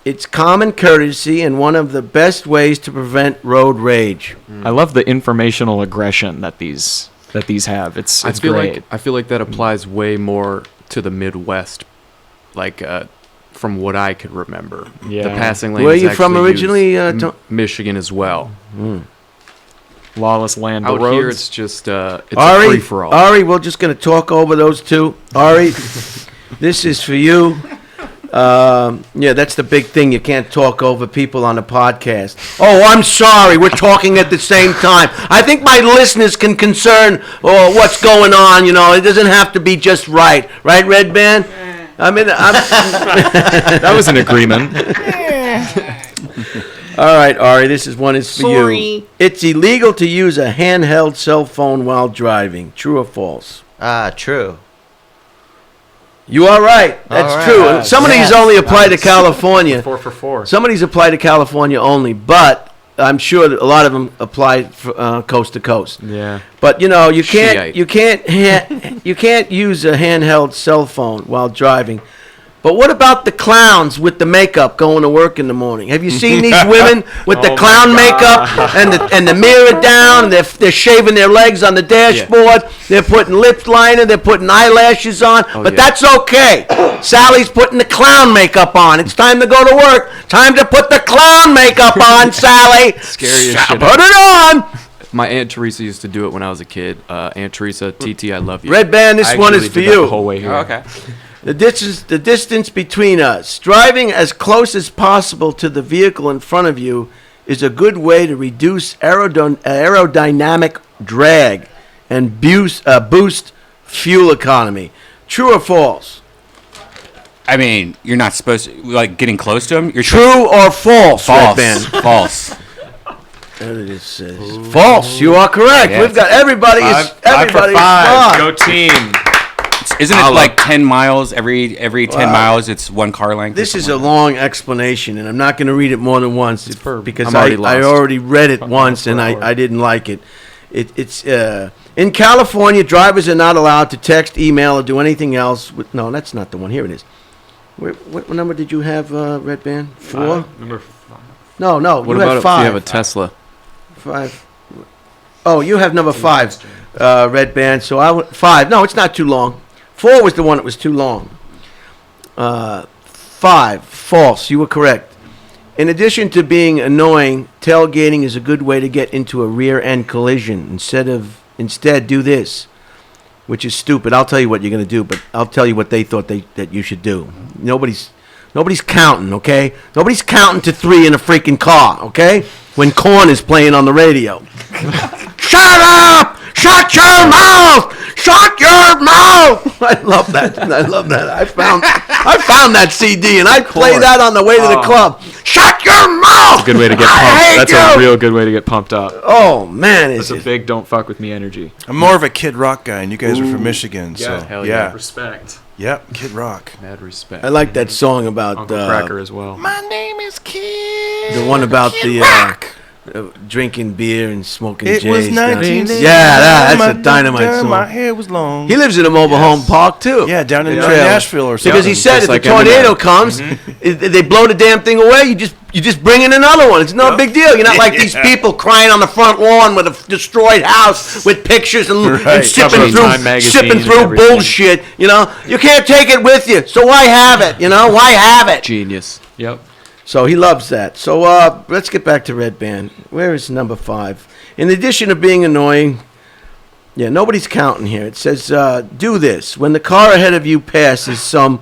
It's common courtesy and one of the best ways to prevent road rage. I love the informational aggression that these have. It's I feel great. like that applies way more to the Midwest, like from what I could remember. Yeah. The passing lane. Where is you from actually originally, used Michigan as well. Lawless land Out roads. here, it's just it's a Ari, free for all. Ari, we're just going to talk over those two. Ari, this is for you. Yeah, that's the big thing. You can't talk over people on a podcast. Oh, I'm sorry. We're talking at the same time. I think my listeners can concern what's going on. You know, it doesn't have to be just right. Right, Red Band? I mean, That was an agreement. all right, Ari, this is for you. It's illegal to use a handheld cell phone while driving. True or false? True. You are right. That's All right. true. And some of these Yes. only apply to California. 4 for 4. Some of these apply to California only, but I'm sure that a lot of them apply coast to coast. Yeah. But you know, you Shiite. can't use a handheld cell phone while driving. But what about the clowns with the makeup going to work in the morning? Have you seen these women with the Oh my clown God. makeup and the mirror down? And they're shaving their legs on the dashboard. They're putting lip liner. They're putting eyelashes on. But yeah. that's okay. Sally's putting the clown makeup on. It's time to go to work. Time to put the clown makeup on, Sally. Scary as shit. Put it on. My Aunt Teresa used to do it when I was a kid. Aunt Teresa, TT, I love you. Red Band, this I one actually is for did that the you. whole way here. okay. The distance between us. Driving as close as possible to the vehicle in front of you is a good way to reduce aerodynamic drag and boost fuel economy. True or false? I mean, you're not supposed to, like, getting close to him. You're True or false, Red false. Band? False. There it says false. You are correct. Yeah. We've got everybody. Five for Everybody. five. Go team. Isn't it like 10 miles every 10 miles? It's one car length. or This is a something long explanation, and I'm not going to read it more than once because I'm I already lost. already read it once and I didn't like it. It's in California, drivers are not allowed to text, email, or do anything else. No, that's not the one. Here it is. What number did you have, Red Band? 4? Number No, What you about have if 5. you have a Tesla? 5. Oh, you have number 5, Red Band. So I went 5. No, it's not too long. 4 was the one that was too long. 5, false. You were correct. In addition to being annoying, tailgating is a good way to get into a rear-end collision. Instead, do this, which is stupid. I'll tell you what you're going to do, but I'll tell you what they thought that you should do. Nobody's counting, okay? Nobody's counting to 3 in a freaking car, okay? When Korn is playing on the radio. Shut up! Shut your mouth! Shut your mouth! I love that. I love that. I found that CD and I play that on the way to the club. Shut your mouth! Good way to get pumped. That's a real good way to get pumped up. Oh man, That's a big "don't fuck with me" energy. I'm more of a Kid Rock guy, and you guys are from Michigan, so hell yeah. Respect. Yep, Kid Rock. Mad respect. I like that song about Uncle Cracker as well. My name is Kid. the one about the drinking beer and smoking It was J's. 1980. Yeah, that's a dynamite My song. hair was long. He lives in a mobile home park too. Yeah, down in Yeah. Nashville or something. Because he said if Just the like tornado Eminem. comes, they blow the damn thing away. You just bring in another one. It's no big deal. You're not like these people crying on the front lawn with a destroyed house with pictures and sipping Time magazine and through everything. bullshit. You know, you can't take it with you. So why have it? You know, why have it? Genius. Yep. So he loves that. So let's get back to Red Band. Where is number 5? In addition to being annoying, yeah, nobody's counting here. It says, do this. When the car ahead of you passes some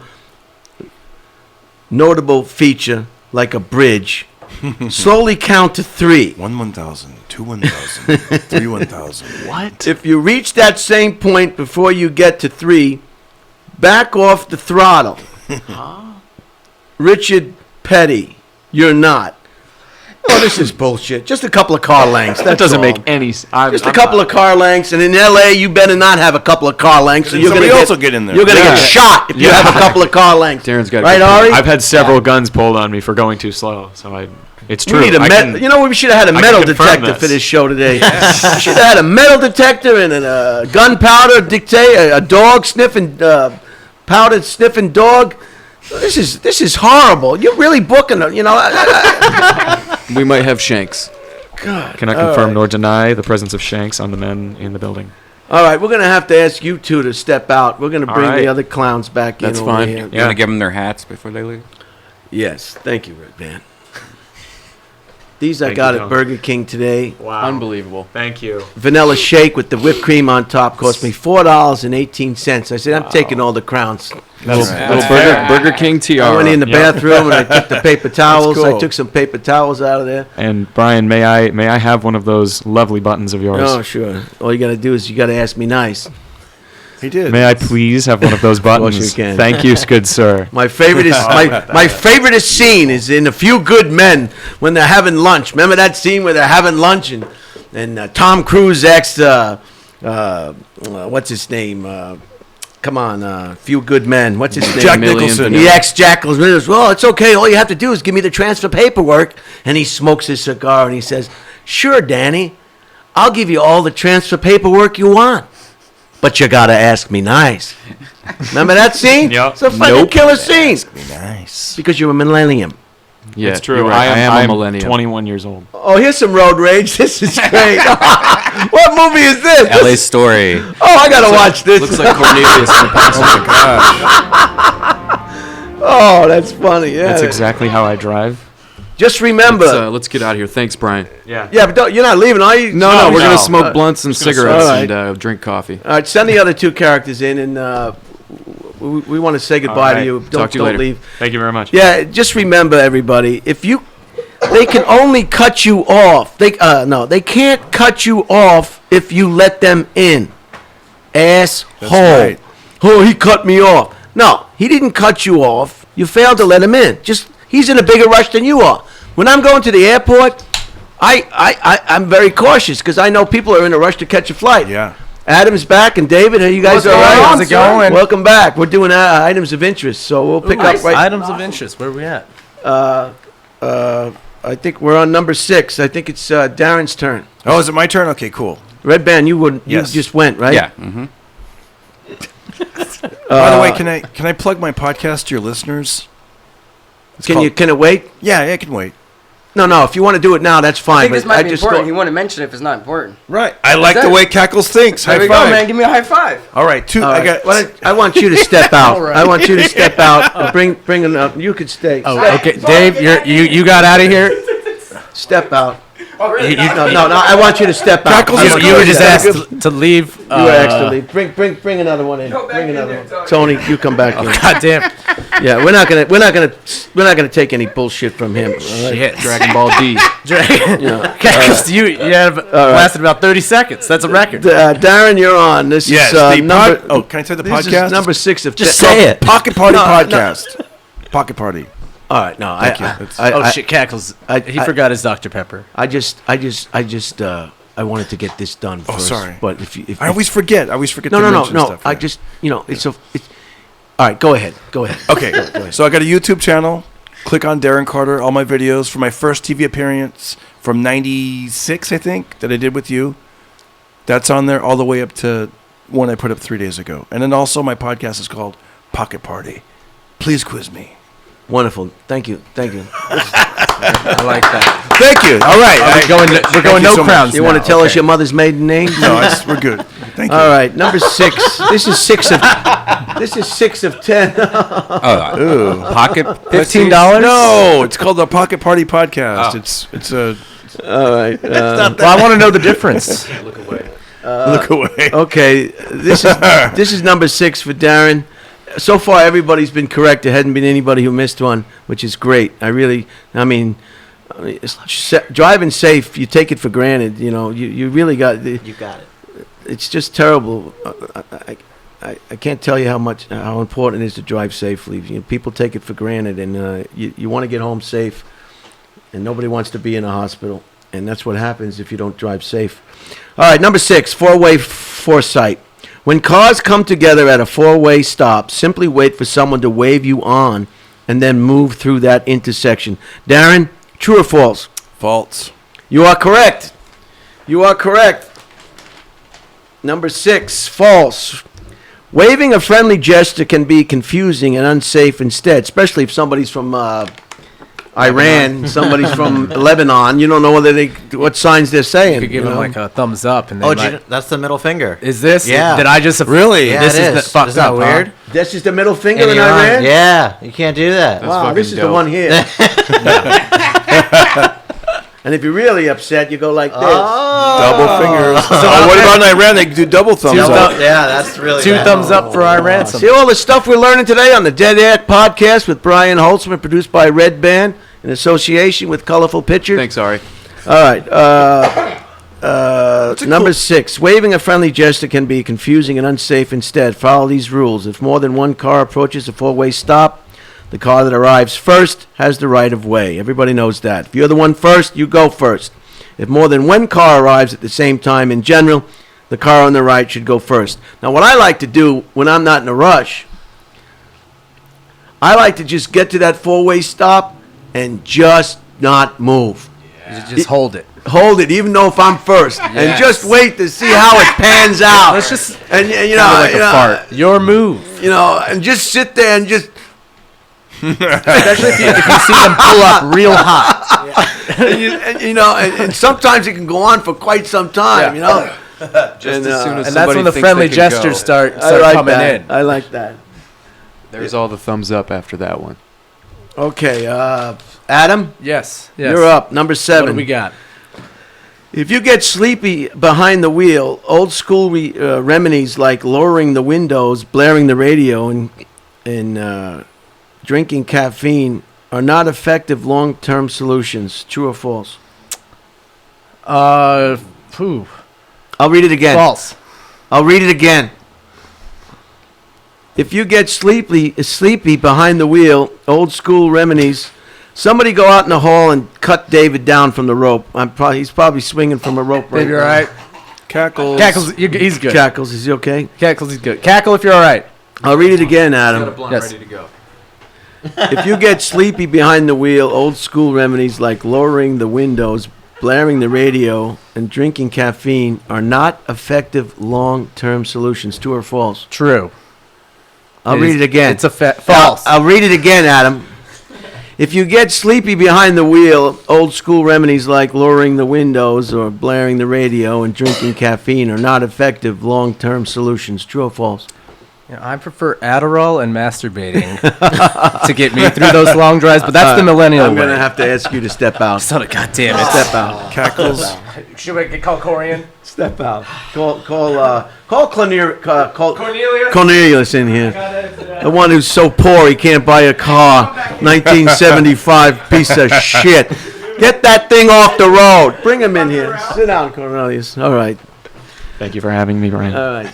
notable feature, like a bridge, slowly count to 3. 1 1,000, 2 1,000, 3 1,000. What? If you reach that same point before you get to 3, back off the throttle. Richard Petty, you're not. Oh, this is bullshit. Just a couple of car lengths. That doesn't all. make any sense. Just a couple of car lengths, and in L.A. you better not have a couple of car lengths. Or you're Somebody gonna else will get in there. You're gonna Yeah. get shot if you have a couple of car lengths. Darren's got right, good Ari? I've had several guns pulled on me for going too slow, so it's true. We need a I can- you know, we should have had a I can metal confirm detector this. for this show today. We should have had a metal detector and a gunpowder a dog sniffing, powder sniffing dog. This is horrible. You're really booking them, you know. We might have Shanks. God. Cannot confirm nor deny the presence of shanks on the men in the building. All right, we're gonna have to ask you two to step out. We're gonna All bring right. the other clowns back That's in. fine. Over here. You want to give them their hats before they leave? Yes, thank you, Red Band. These I Thank got you, at Tom. Burger King today. Wow. Unbelievable. Thank you. Vanilla shake with the whipped cream on top cost me $4.18. I said, I'm taking all the crowns. Little Burger King TR. I went in the Yeah. bathroom and I took the paper towels. cool. I took some paper towels out of there. And Brian, may I have one of those lovely buttons of yours? Oh, sure. All you got to do is you got to ask me nice. He did. May I please have one of those buttons? you can. Thank you, good sir. My favorite is my favorite scene is in A Few Good Men when they're having lunch. Remember that scene where they're having lunch and Tom Cruise asked what's his name? Come on, Few Good Men. What's his name? Jack Million Nicholson. Vanilla. He asked Jack Nicholson, well, it's okay. All you have to do is give me the transfer paperwork. And he smokes his cigar and he says, sure, Danny, I'll give you all the transfer paperwork you want. But you got to ask me nice. Remember that scene? Yep. It's a fucking killer scene. Nice. Because you're a millennium. Yeah, It's true. you're right. I am a I'm millennial. 21 years old. Oh, here's some road rage. This is great. What movie is this? LA Story. Oh, I got to watch this. Looks like Cornelius in the Pacific. Oh, that's funny. Yeah. That's exactly how I drive. Just remember. Let's get out of here. Thanks, Brian. Yeah. Yeah, but you're not leaving, are you? No, we're no. gonna smoke blunts and cigarettes All right. and drink coffee. All right, send the other two characters in, and we want to say goodbye All right. to you. Talk to you Don't later. leave. Thank you very much. Yeah, just remember, everybody. They can only cut you off. They can't cut you off if you let them in. Asshole. right. Oh, he cut me off. No, he didn't cut you off. You failed to let him in. He's in a bigger rush than you are. When I'm going to the airport, I'm very cautious because I know people are in a rush to catch a flight. Yeah. Adam's back, and David, are you guys What's all going right? on, How's it sir? going? Welcome back. We're doing items of interest, so we'll pick up right. Items of interest. Where are we at? I think we're on number 6. I think it's Darren's turn. Oh, is it my turn? Okay, cool. Red Band, you Yes. just went, right? Yeah. By the way, can I plug my podcast to your listeners? Can it wait? Yeah, it can wait. No. If you want to do it now, that's I fine. think this but might be just important. go- He wouldn't mention it if it's not important. Right. I like the that? way Cackles thinks. There High we five. go, man. Give me a high five. All right, two. All I right. got. I want you to step out. All right. I want you to step out. Bring it up. You could stay. Oh, okay, Dave, you got out of here. Step out. Oh, really? No. I want you to step out. Cackles I is want You to were just step out. asked to leave. You were asked to leave. Bring another one in. Go back Bring in another there, one. Tony, you come back in. God damn. Yeah, we're not gonna take any bullshit from him. All right? Shit. Dragon Ball D. Cackles, you have lasted about 30 seconds. That's a record. Darren, you're on. This Yes. is number. Can I say the This podcast? is number 6 of Just 10. say it. Pocket Party No, podcast. Pocket Party. All right, no, Thank you. Oh shit, Cackles. I- He I- forgot his Dr. Pepper. I wanted to get this done first. sorry. But if I always forget. no, to no, mention no. stuff. I Yeah. just, it's all right. Go ahead. Okay, so I got a YouTube channel. Click on Darren Carter. All my videos from my first TV appearance from '96, I think, that I did with you. That's on there all the way up to one I put up 3 days ago. And then also my podcast is called Pocket Party. Please quiz me. Wonderful. Thank you. I like that. Thank you. All right. We're going you no so much. crowns. You want to now. tell us Okay. your mother's maiden name? No, we're good. Thank you. All right, number 6. This is 6 of 10. Pocket $15? No, it's called the Pocket Party Podcast. It's a All right. Well, I want to know the difference. look away. Okay, this is number 6 for Darren. So far, everybody's been correct. There hadn't been anybody who missed one, which is great. Driving safe, you take it for granted. You really got. You got it. It's just terrible. I can't tell you how important it is to drive safely. People take it for granted, and you want to get home safe, and nobody wants to be in a hospital, and that's what happens if you don't drive safe. All right, number 6, four-way foresight. When cars come together at a four-way stop, simply wait for someone to wave you on, and then move through that intersection. Darren, true or false? False. You are correct. Number 6, false. Waving a friendly gesture can be confusing and unsafe instead, especially if somebody's from Iran, somebody's from Lebanon. You don't know what signs they're saying. You could give you him know? like a thumbs up, and Oh, then that's the middle finger. is this? Yeah. Did I just Really? Yeah, This it is is. the fucked Isn't that up, weird? This is the middle finger And in you're on- Iran? Yeah, you can't do that. Wow, fucking this is the dope. one here. And if you're really upset, you go like this. Double fingers. What about in Iran? They do double thumbs up. Yeah, that's really two bad. thumbs up for our ransom. See all the stuff we're learning today on the Dead Ant podcast with Brian Holtzman, produced by Red Band in association with Colorful Pictures. Thanks, Ari. All right. Number 6. Waving a friendly gesture can be confusing and unsafe instead. Follow these rules. If more than one car approaches a four-way stop, the car that arrives first has the right of way. Everybody knows that. If you're the one first, you go first. If more than one car arrives at the same time in general, the car on the right should go first. Now, what I like to do when I'm not in a rush, I like to just get to that four-way stop and just not move. Just hold it. Hold it, even though if I'm first, and just wait to see how it pans out. Let's just and you kinda know, like you a know, fart. Your move. and just sit there and just. Especially if you see them pull up real hot. and sometimes it can go on for quite some time. Just And, as soon as And that's somebody when the thinks friendly they can gestures go, start I like coming that. in. I like that. there's all the thumbs up after that one. Okay, Adam, Yes. you're up. Number What 7. do we got? If you get sleepy behind the wheel, old school remedies like lowering the windows, blaring the radio, and drinking caffeine are not effective long-term solutions. True or false? Pooh. I'll read it again. False. I'll read it again. If you get sleepy behind the wheel, old school remedies. Somebody go out in the hall and cut David down from the rope. He's probably swinging from a rope right Dave, you're now. all right? Cackles. Cackles, he's good. Cackles, is he okay? Cackles, he's good. Cackle if you're all right. I'll read it again, Adam. Yes. ready to go. If you get sleepy behind the wheel, old school remedies like lowering the windows, blaring the radio, and drinking caffeine are not effective long-term solutions. True or false? True. I'll read it again. It's false. I'll read it again, Adam. If you get sleepy behind the wheel, old school remedies like lowering the windows or blaring the radio and drinking caffeine are not effective long-term solutions. True or false? I prefer Adderall and masturbating to get me through those long drives, but that's the millennial I'm way. going to have to ask you to step out. Son of God damn it. Step out. Cackles. Should we call Corian? Step out. Call Cornelius in here. The one who's so poor he can't buy a car. 1975 piece of shit. Get that thing off the road. Bring him in here. Sit down, Cornelius. All right. Thank you for having me, Brian. All right.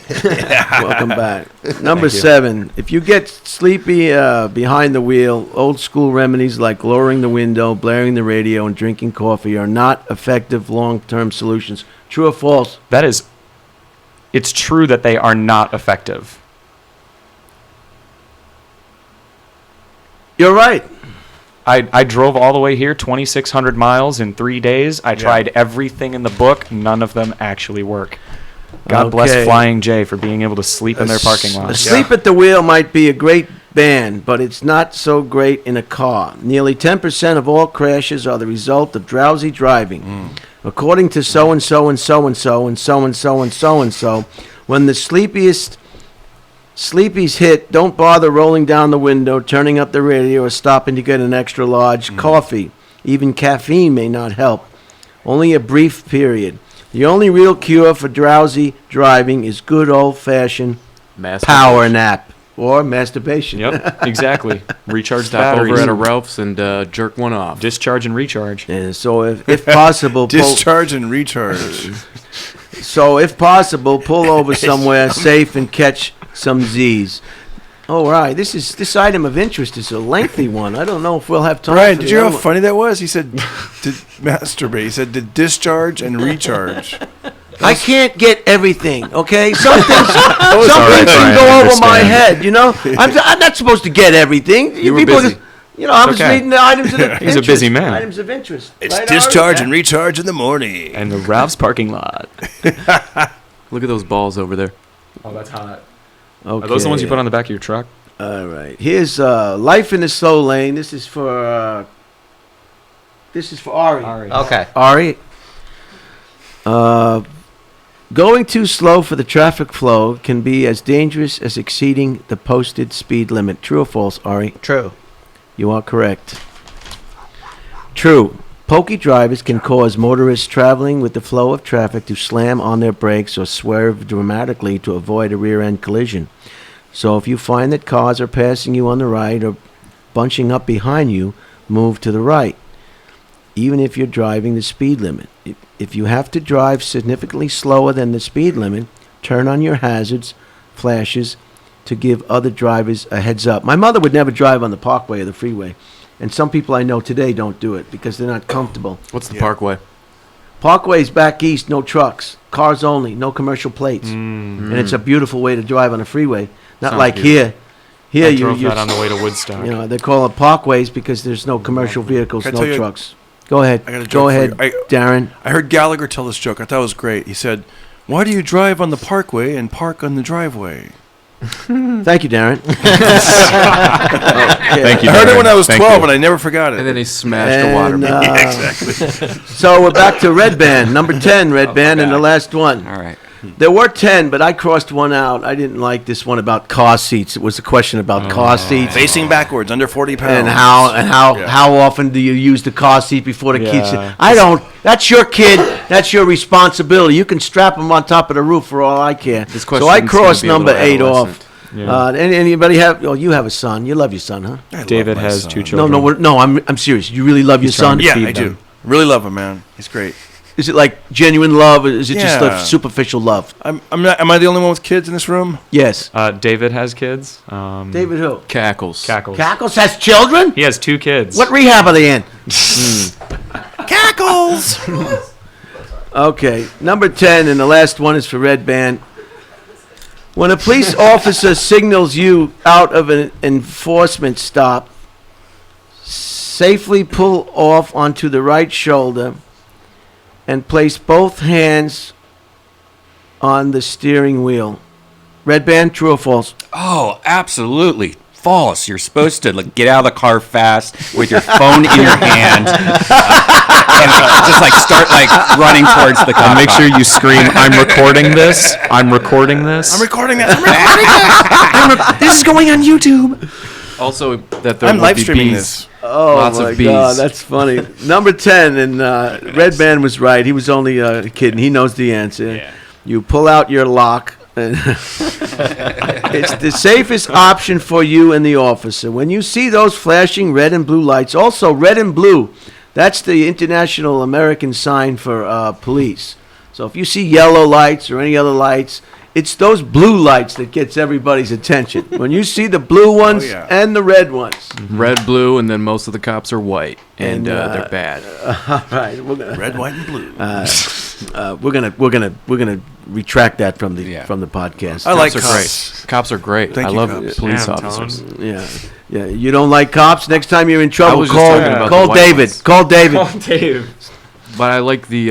Welcome back. Number 7. If you get sleepy behind the wheel, old school remedies like lowering the window, blaring the radio, and drinking coffee are not effective long-term solutions. True or false? It's true that they are not effective. You're right. I drove all the way here, 2,600 miles in 3 days. I tried everything in the book. None of them actually work. God bless Flying J for being able to sleep in their parking lot. Sleep at the wheel might be a great band, but it's not so great in a car. Nearly 10% of all crashes are the result of drowsy driving. According to so-and-so and so-and-so and so-and-so and so-and-so, when the sleepies hit, don't bother rolling down the window, turning up the radio, or stopping to get an extra large coffee. Even caffeine may not help. Only a brief period. The only real cure for drowsy driving is good old-fashioned power nap or masturbation. Yep, exactly. Recharge the Stop batteries. over at a Ralph's and jerk one off. Discharge and recharge. And so if possible, Discharge and recharge. pull over somewhere safe and catch some Z's. All right, this item of interest is a lengthy one. I don't know if we'll have time. Brian, for did the you hear other how one. funny that was? He said to masturbate. He said to discharge and recharge. I can't get everything, okay? Some things all right, can Brian, go I over my understand. head, you know? I'm not supposed to get everything. You were people busy. Just, I was okay. reading the items of interest. He's a busy man. Items of interest. It's Right, discharge Ari? and recharge in the morning. And the Ralph's parking lot. Look at those balls over there. Oh, that's hot. Okay. Are those the ones you put on the back of your truck? All right. Here's Life in the Slow Lane. This is for Ari. Okay. Ari. Going too slow for the traffic flow can be as dangerous as exceeding the posted speed limit. True or false, Ari? True. You are correct. True. Pokey drivers can cause motorists traveling with the flow of traffic to slam on their brakes or swerve dramatically to avoid a rear-end collision. So if you find that cars are passing you on the right or bunching up behind you, move to the right, even if you're driving the speed limit. If you have to drive significantly slower than the speed limit, turn on your hazards, flashes, to give other drivers a heads up. My mother would never drive on the parkway or the freeway, and some people I know today don't do it because they're not comfortable. What's the Parkway? Parkway's back east, no trucks, cars only, no commercial plates, and it's a beautiful way to drive on a freeway. Not Sounds like beautiful. here. I you drove that on the way to Woodstock. they call it parkways because there's no commercial vehicles, Can I no tell you- trucks. Go ahead. I got a joke Go for ahead, you. Darren. I heard Gallagher tell this joke. I thought it was great. He said, "Why do you drive on the parkway and park on the driveway?" Thank you, Darren. Thank you. I heard it when I was Thank 12, you. and I never forgot it. And then he smashed a water And, bottle. So we're back to Red Band, number 10, Red Band, and the last one. All right. There were 10, but I crossed one out. I didn't like this one about car seats. It was a question about car seats. Facing backwards, under 40 pounds. And how often do you use the car seat before the kids? Yeah. I don't. That's your kid. That's your responsibility. You can strap them on top of the roof for all I care. This So I question's gonna crossed be a number little 8 off. adolescent. Yeah. Anybody have? Oh, you have a son. You love your son, huh? I love David my has son. 2 No, children. no. I'm serious. You really love your He's trying son? to Yeah, feed I them. do. Really love him, man. He's great. Is it like genuine love, or is it just Yeah. a superficial love? I'm not. Am I the only one with kids in this room? Yes. David has kids. David who? Cackles. Cackles. Cackles has children? He has 2 kids. What rehab are they in? Cackles! Okay, number 10, and the last one is for Red Band. When a police officer signals you out of an enforcement stop, safely pull off onto the right shoulder and place both hands on the steering wheel. Red Band, true or false? Oh, absolutely. False. You're supposed to get out of the car fast with your phone in your hand and just start running towards the car. And make sure you scream, "I'm recording this. I'm recording this." I'm recording that. I'm recording that. This is going on YouTube. Also, that there I'm would live be streaming bees this. Oh Lots of my bees. God, that's funny. Number 10, and Red Band was right. He was only a kid, and he knows the answer. Yeah. You pull out your lock, and it's the safest option for you and the officer. When you see those flashing red and blue lights, also red and blue, that's the international American sign for police. So if you see yellow lights or any other lights, it's those blue lights that gets everybody's attention. When you see the blue ones yeah. and the red ones. Red, blue, and then most of the cops are white, and they're bad. All right, we're gonna, Red, white, and blue. we're gonna retract that from the podcast. I like Cops are cops. great. Cops are great. Thank I you, love cops. police Damn, officers. Yeah. You don't like cops? Next time you're in trouble, was just call talking about call the white David. ones. Call David. Oh, Dave. But I like the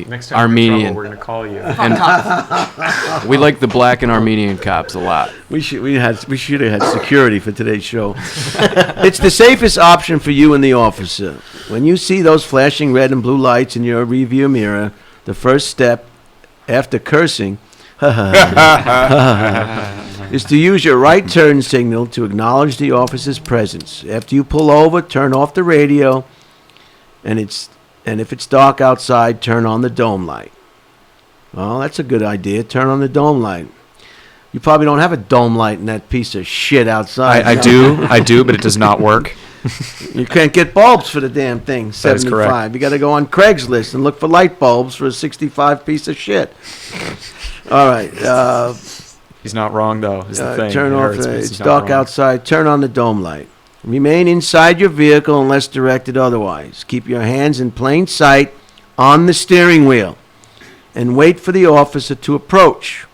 Next time we're in Armenian. trouble, we're gonna call you. And we like the black and Armenian cops a lot. We should have had security for today's show. It's the safest option for you and the officer. When you see those flashing red and blue lights in your rearview mirror, the first step after cursing is to use your right turn signal to acknowledge the officer's presence. After you pull over, turn off the radio, and if it's dark outside, turn on the dome light. Well, that's a good idea. Turn on the dome light. You probably don't have a dome light in that piece of shit outside. I do, but it does not work. You can't get bulbs for the damn thing. That is correct. 75. You got to go on Craigslist and look for light bulbs for a 65 piece of shit. All right. He's not wrong though. Is the thing. Turn It off. hurts, but It's he's not dark wrong. outside. Turn on the dome light. Remain inside your vehicle unless directed otherwise. Keep your hands in plain sight on the steering wheel and wait for the officer to approach.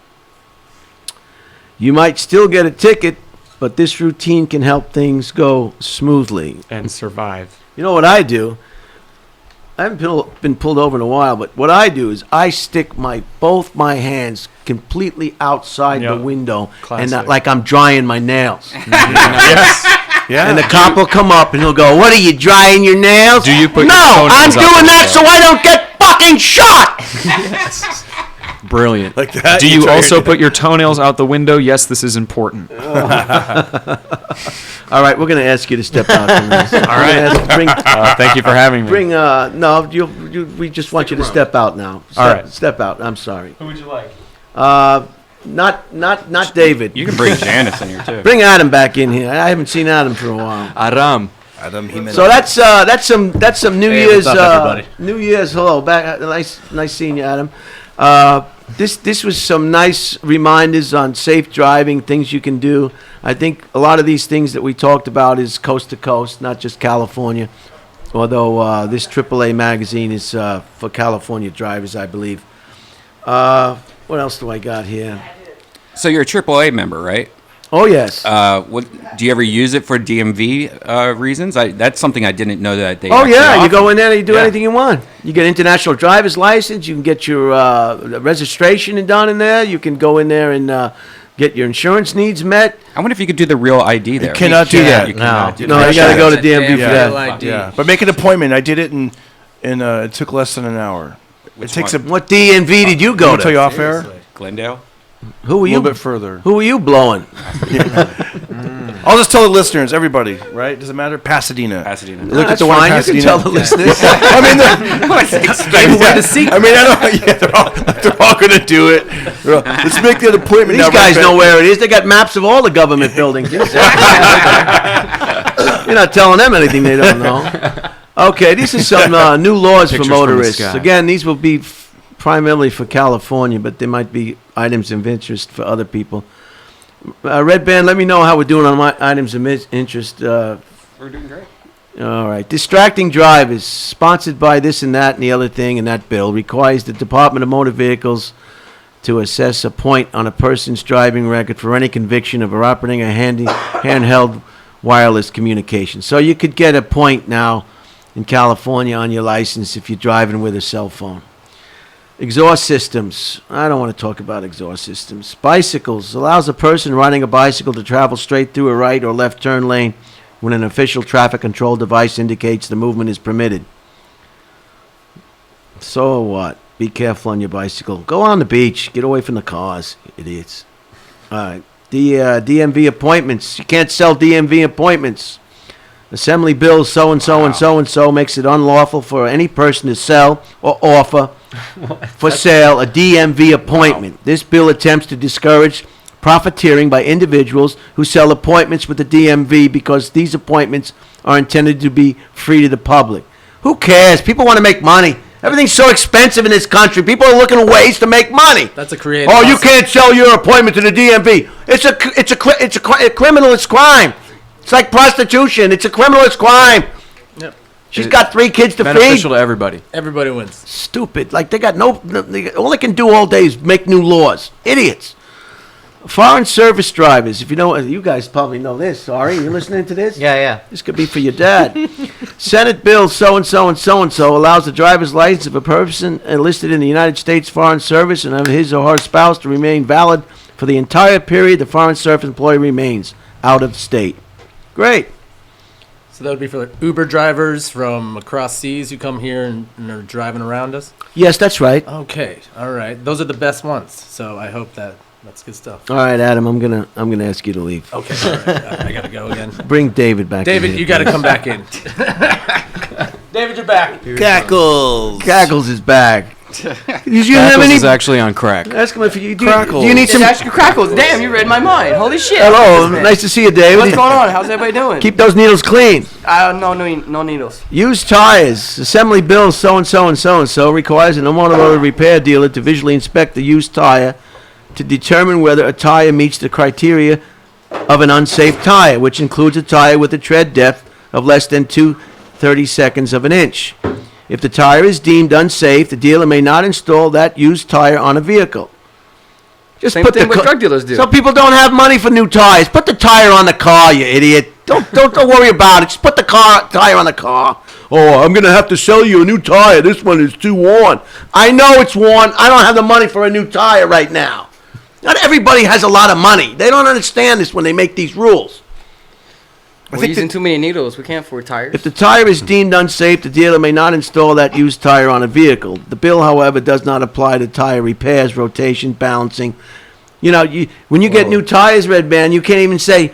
You might still get a ticket, but this routine can help things go smoothly. And survive. You know what I do? I haven't been pulled over in a while, but what I do is I stick both my hands completely outside the Yep. window, and Classic. not like I'm drying my nails. Yes. Yeah. And the cop will come up and he'll go, "What are you, drying your nails?" Do you put No, your I'm toenails out doing the that so I don't get fucking shot. Brilliant. Like that. Do you try also your- put your toenails out the window? Yes, this is important. All right, we're gonna ask you to step out from this. All right. bring, Thank you for having me. no, we just want you to step out now. All right. Step out. I'm sorry. Who would you like? Not David. You can bring Janice in here too. Bring Adam back in here. I haven't seen Adam for a while. Aram. Adam Jimenez. So that's some New Hey, Year's what's up, everybody? New Year's hello back. Nice seeing you, Adam. This was some nice reminders on safe driving, things you can do. I think a lot of these things that we talked about is coast to coast, not just California. Although this AAA magazine is for California drivers, I believe. What else do I got here? So you're a AAA member, right? Oh yes. What do you ever use it for DMV reasons? That's something I didn't know that they. Oh actually yeah, you offer. go in there and you do Yeah. anything you want. You get international driver's license. You can get your registration done in there. You can go in there and get your insurance needs met. I wonder if you could do the real ID there. cannot do that. You cannot do No, that. you got to go to That's a DMV for damn that. ID. Yeah, but make an appointment. I did it in it took less than an hour. Which it takes one? What DMV did you go I'll tell you to? off air. Glendale. Who A were you? little bit further. Who were you blowing? I'll just tell the listeners, everybody, right? Doesn't matter. Pasadena. Pasadena. No, Look that's at the one in fine. You can Pasadena. tell the listeners. I mean, I mean, they're all going to do it. Let's make that appointment. These now, guys right, know Ben? where it is. They got maps of all the government buildings. You're not telling them anything they don't know. Okay, these are some new laws for Pictures from the motorists. sky. Again, these will be primarily for California, but there might be items of interest for other people. Red Band, let me know how we're doing on my items of interest. We're doing great. All right. Distracting drivers, sponsored by this and that and the other thing and that bill, requires the Department of Motor Vehicles to assess a point on a person's driving record for any conviction of operating a handheld wireless communication. So you could get a point now in California on your license if you're driving with a cell phone. Exhaust systems. I don't want to talk about exhaust systems. Bicycles. Allows a person riding a bicycle to travel straight through a right or left turn lane when an official traffic control device indicates the movement is permitted. So what? Be careful on your bicycle. Go on the beach. Get away from the cars, idiots. All right. DMV appointments. You can't sell DMV appointments. Assembly Bill so-and-so and so-and-so makes it unlawful for any person to sell or offer for sale a DMV appointment. This bill attempts to discourage profiteering by individuals who sell appointments with the DMV because these appointments are intended to be free to the public. Who cares? People want to make money. Everything's so expensive in this country. People are looking at ways to make money. That's a creative. Oh, you can't sell your appointment to the DMV. It's a criminal. It's crime. It's like prostitution. It's a criminal. It's crime. Yep. She's got 3 kids to Beneficial feed. to everybody. Everybody wins. Stupid. Like they got all they can do all day is make new laws. Idiots. Foreign service drivers. If you know, you guys probably know this. Sorry, you listening to this? Yeah. This could be for your dad. Senate Bill so-and-so and so-and-so allows the driver's license of a person enlisted in the United States Foreign Service and of his or her spouse to remain valid for the entire period the foreign service employee remains out of state. Great. So that would be for like Uber drivers from across seas who come here and are driving around us? Yes, that's right. Okay. All right. Those are the best ones. So I hope that's good stuff. All right, Adam, I'm gonna ask you to leave. Okay. All right. I got to go again. Bring David back. David, in here, you got to please. come back in. David, you're back. Cackles. Cackles is back. Did you have Cackles any? is actually on crack. Ask him if you do. Crackles. Do you need It's some? actually Crackles. Damn, you read my mind. Holy shit. Hello, Man. nice to see you, David. What's going on? How's everybody doing? Keep those needles clean. No needles. Used tires. Assembly Bill so-and-so and so-and-so requires an automotive repair dealer to visually inspect the used tire to determine whether a tire meets the criteria of an unsafe tire, which includes a tire with a tread depth of less than 2/32 of an inch. If the tire is deemed unsafe, the dealer may not install that used tire on a vehicle. Just Same put thing the what drug dealers do. Some people don't have money for new tires. Put the tire on the car, you idiot. Don't worry about it. Just put the tire on the car. Oh, I'm gonna have to sell you a new tire. This one is too worn. I know it's worn. I don't have the money for a new tire right now. Not everybody has a lot of money. They don't understand this when they make these rules. We're using too many needles. We can't afford tires. If the tire is deemed unsafe, the dealer may not install that used tire on a vehicle. The bill, however, does not apply to tire repairs, rotation, balancing. You know, when you get new tires, Red Band, you can't even say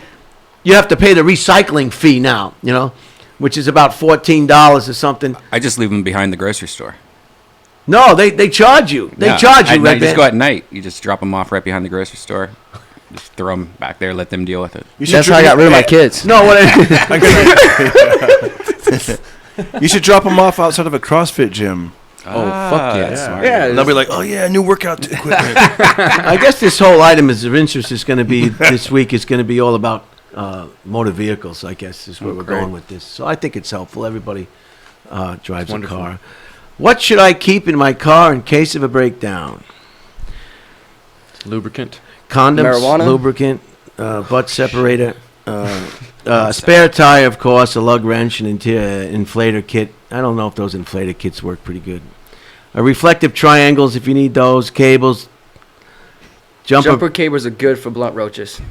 you have to pay the recycling fee now, you know, which is about $14 or something. I just leave them behind the grocery store. No, they charge you. They Yeah, charge you, at night, Red you just Band. go at night. You just drop them off right behind the grocery store. Just throw them back there. Let them deal with it. That's how I got rid of my kids. No, what You should drop them off outside of a CrossFit gym. Oh, fuck yeah. Smart. And they'll be like, oh, yeah, new workout equipment. I guess this whole item of interest is going to be, this week is going to be all about motor vehicles, I guess, is where we're great. going with this. So I think it's helpful. Everybody drives a car. What should I keep in my car in case of a breakdown? Lubricant. Condoms, Marijuana? lubricant, butt separator, spare tire, of course, a lug wrench, an inflator kit. I don't know if those inflator kits work pretty good. Reflective triangles, if you need those, cables, Jumper cables are good for blunt roaches.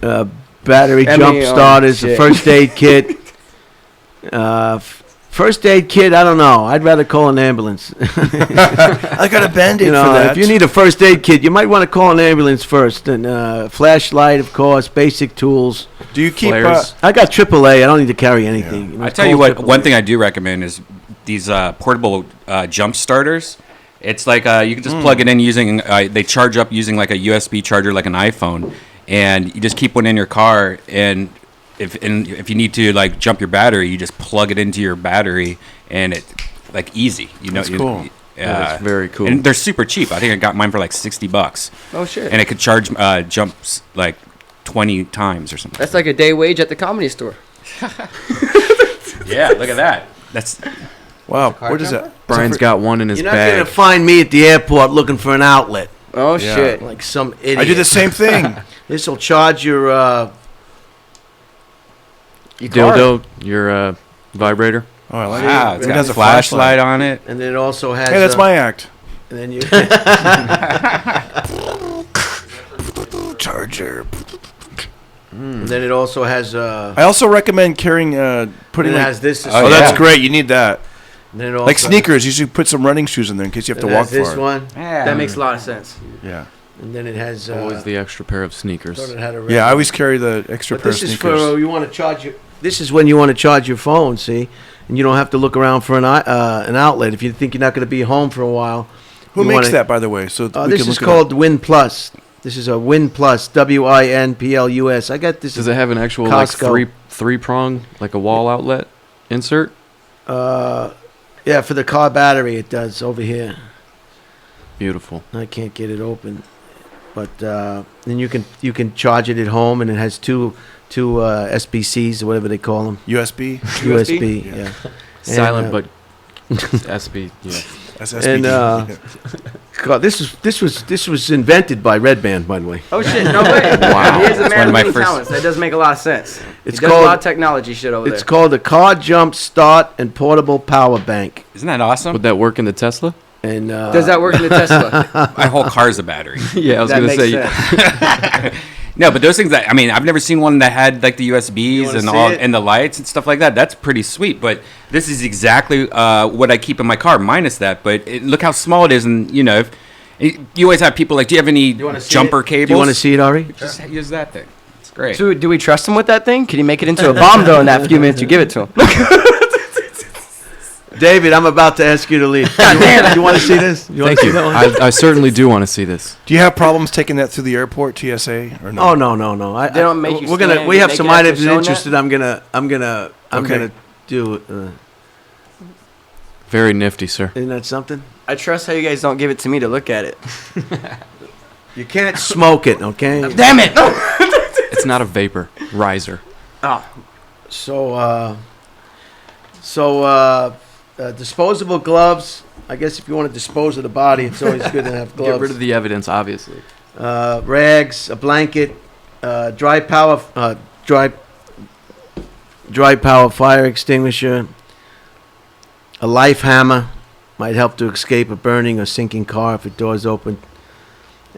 battery, jump starters, a shit. first aid kit. First aid kit, I don't know. I'd rather call an ambulance. I got a Band-Aid You know, for that. if you need a first aid kit, you might want to call an ambulance first. And flashlight, of course, basic tools. Do you keep... Flares. I got AAA. I don't need to carry anything. You know, I tell you call what, AAA. one thing I do recommend is these portable jump starters. It's like you can just plug it in using, they charge up using like a USB charger like an iPhone. And you just keep one in your car, and if you need to like jump your battery, you just plug it into your battery, and it's like easy. You know, That's cool. That's very cool. And they're super cheap. I think I got mine for like $60. Oh shit. And it could charge jumps like 20 times or something. That's like a day wage at the Comedy Store. Yeah, look at that. That's Wow, what is that? Brian's got one in his You're not going bag. to find me at the airport looking for an outlet. Oh Yeah. shit. Like some idiot. I do the same thing. This will charge your... Dildo, your vibrator. Oh, I like wow, it. it's It got has a flashlight on it. and then it also has... Hey, that's my act. And then you... Charger. and then it also has... I also recommend carrying, putting... it like- has this... Oh, Oh, that's yeah. great. You need that. And then it also Like sneakers, you should put some running shoes in there in case you have to it walk has this far. one. That makes a lot of sense. Yeah. and then it has. Always the extra pair of sneakers. thought it had a red Yeah, I one. always carry the extra But pair of this is sneakers. for you want to charge your. This is when you want to charge your phone. See, and you don't have to look around for an outlet if you think you're not going to be home for a while. Who you makes wanna- that, by the way? So we This can is look called Win Plus. This is a Win Plus, WINPLUS. I got this. Does it have an actual like Costco. three prong, like a wall outlet insert? Yeah, for the car battery, it does over here. Beautiful. I can't get it open, but then you can charge it at home, and it has two SBCs or whatever they call them. USB. USB. Yeah. Silent, And, but SB. Yeah. And God, this was invented by Red Band, by the way. Oh shit! No way. Wow. He is a That's man one of of my many first- talents. That does make a lot of sense. It's He does a lot called of technology shit over it's there. called the Car Jump Start and Portable Power Bank. Isn't that awesome? Would that work in the Tesla? And Does that work in the Tesla? My whole car's a battery. Yeah, I was That gonna makes say. sense. No, but those things I've never seen one that had like the USBs wanna and see all it? and the lights and stuff like that. That's pretty sweet. But this is exactly what I keep in my car, minus that. But look how small it is, and you always have people like, do you have any jumper cables? Do you want to see it, Ari? Just use that thing. It's great. So, do we trust him with that thing? Can he make it into a bomb though in that few minutes you give it to him? David, I'm about to ask you to leave. You want to see this? You wanna Thank see you. that one? I certainly do want to see this. Do you have problems taking that through the airport, TSA, or no? Oh no. They don't make you We're gonna. stand We and have make some it after items showing interested. I'm gonna Okay. do. Very nifty, sir. Isn't that something? I trust how you guys don't give it to me to look at it. You can't smoke it, okay? Damn it! It's not a vapor riser. Oh, So, disposable gloves. I guess if you want to dispose of the body, it's always good to have gloves. Get rid of the evidence, obviously. Rags, a blanket, dry power fire extinguisher, a life hammer, might help to escape a burning or sinking car if the door's open,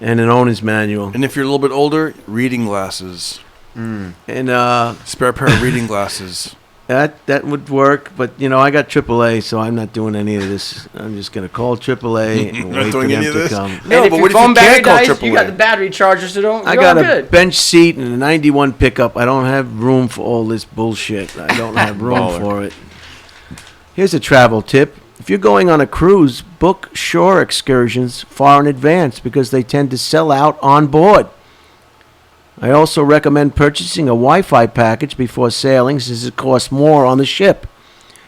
and an owner's manual. And if you're a little bit older, reading glasses. And Spare pair of reading glasses. that would work, but I got AAA, so I'm not doing any of this. I'm just gonna call AAA and Not wait for doing them any of to this? come. No, and if but your what if phone you battery can't call dies, you got the AAA? battery charger, so don't. I You're got all a good. bench seat and a 91 pickup. I don't have room for all this bullshit. I don't have room Baller. for it. Here's a travel tip. If you're going on a cruise, book shore excursions far in advance because they tend to sell out on board. I also recommend purchasing a Wi-Fi package before sailing since it costs more on the ship.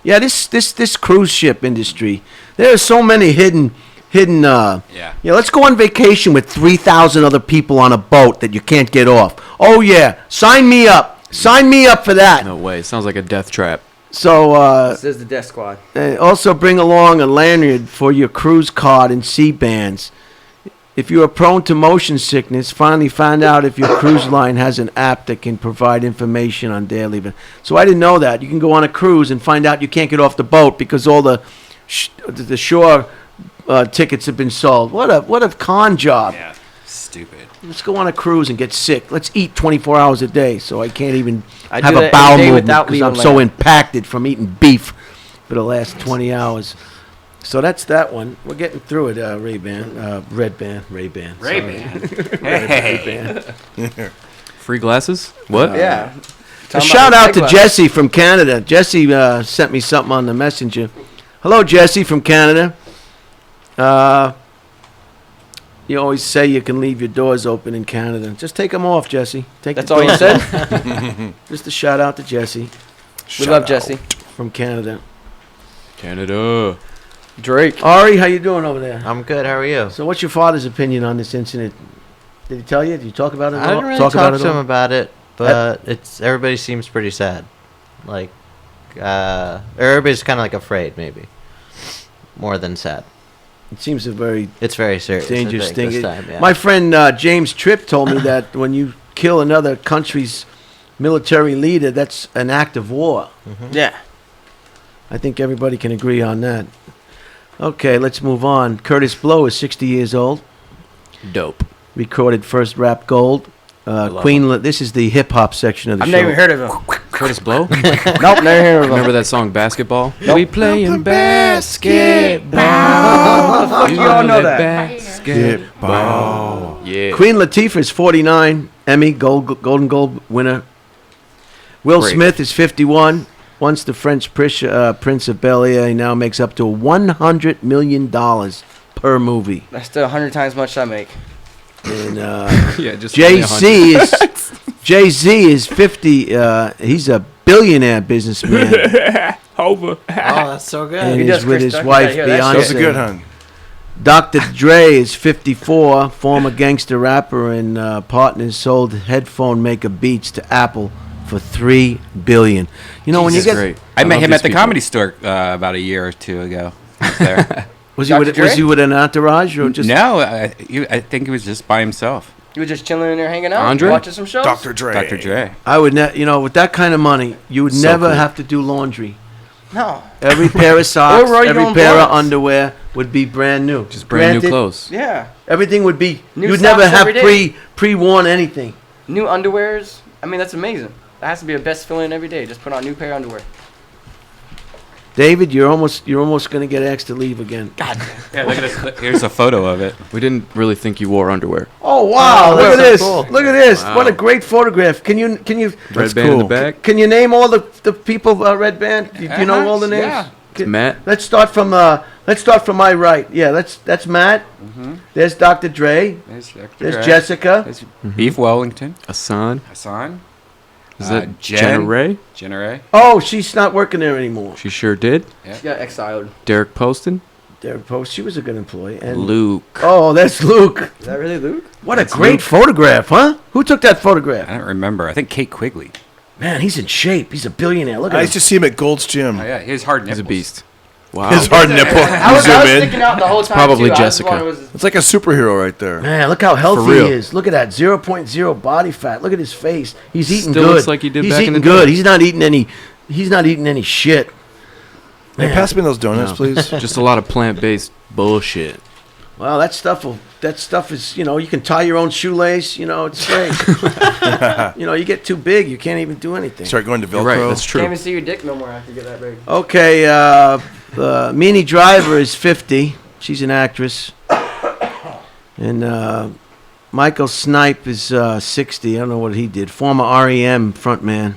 Yeah, this cruise ship industry, there are so many hidden Yeah. let's go on vacation with 3,000 other people on a boat that you can't get off. Oh yeah, sign me up. Sign me up for that. No way. It sounds like a death trap. So This is the Death Squad. also bring along a lanyard for your cruise card and C-bands. If you are prone to motion sickness, finally find out if your cruise line has an app that can provide information on daily events. So I didn't know that. You can go on a cruise and find out you can't get off the boat because all the shore tickets have been sold. What a con job. Yeah. Stupid. Let's go on a cruise and get sick. Let's eat 24 hours a day so I can't even I have do a that bowel every day movement without because I'm leaving so land. impacted from eating beef for the last 20 hours. So that's that one. We're getting through it, Ray-Ban. Ray-Ban. Hey. Free glasses? What? Yeah. A shout out to Jesse from Canada. Jesse sent me something on the messenger. Hello, Jesse from Canada. You always say you can leave your doors open in Canada. Just take them off, Jesse. That's all you said? Just a shout out to Jesse We love Jesse. from Canada. Canada. Drake. Ari, how you doing over there? I'm good. How are you? So what's your father's opinion on this incident? Did he tell you? Did you talk about it at I all? didn't really talk about it to at him all? about it, but everybody seems pretty sad. Like, or everybody's kind of like afraid, maybe, more than sad. It seems a very It's very serious. dangerous I think, thing. this time, yeah. My friend James Tripp told me that when you kill another country's military leader, that's an act of war. Yeah. I think everybody can agree on that. Okay, let's move on. Curtis Blow is 60 years old. Dope. Recorded first rap gold. Queen. This is the hip hop section of the I've show. never heard of him. Curtis Blow? Nope, never heard of him. Remember that song Basketball? We playing basketball. How the fuck you all know that? Basketball. Yeah. Queen Latifah is 49, Emmy Golden Globe winner. Will Great. Smith is 51. Once the French Prince of Bel-Air, he now makes up to $100 million per movie. That's still 100 times much I make. And Yeah, just only 100. Jay-Z is 50. He's a billionaire businessman. Oh, that's so good. And He he's does with Chris his Tucker. wife, You gotta hear that Beyonce. That was a good hun. Dr. Dre is 54, former gangster rapper and partners sold headphone maker Beats to Apple for $3 billion. You know, when you get Great. I met love him these at the people. Comedy Store about a year or two ago. I was there. was Dr. he with an entourage or just No, I think he was just by himself. You were just chilling in there hanging out, Andre? watching some shows. Dr. Dre. Dr. Dre. I would with that kind of money, you would So never cool. have to do laundry. No. Every pair of socks, Or roll your every own pair of blunts. underwear would be brand new. Just brand new Granted, clothes. Yeah. Everything would be. New You'd never socks have every day. pre-worn anything. New underwears. I mean, that's amazing. That has to be a best feeling every day. Just put on a new pair of underwear. David, you're almost going to get asked to leave again. Yeah, look at this. Here's a photo of it. We didn't really think you wore underwear. Oh wow! Oh, look at that's this! so cool. Look at this! Wow. What a great photograph! Can you? Red band in the back. Can you name all the people? Red band. Do you know all the names? Yeah. Can- Matt. Let's start from my right. Yeah, that's Matt. There's Dr. Dre. There's Dr. There's Dre. Jessica. There's Beef Wellington. Hassan. Hassan. Is that Jen. Jenna Ray? Jenna Ray. Oh, she's not working there anymore. She sure did. She got exiled. Derek Poston. Derek Post. She was a good employee. And Luke. oh, that's Luke. Is that really Luke? What a great photograph, huh? Who took that photograph? I don't remember. I think Kate Quigley. Man, he's in shape. He's a billionaire. Look I at used him. to see him at Gold's Gym. Oh yeah, his hard nipples. He's a beast. Wow. His hard nipple. I was Zoom sticking in. out the whole time. probably too. I just Jessica. wanted- was- It's like a superhero right there. Man, look how healthy real. he is. Look at that 0.0 body fat. Look at his face. He's eating Still good. looks like he did he's back in eating the good. day. He's not eating any. He's not eating any shit. Hey, pass me those donuts, please. Just a lot of plant-based bullshit. Well, that stuff is, you can tie your own shoelace. It's great. You get too big, you can't even do anything. Start going to Velcro. You're right. That's Can't true. even see your dick no more after you get that big. Okay, Meanie Driver is 50. She's an actress. And Michael Snipe is 60. I don't know what he did. Former REM frontman.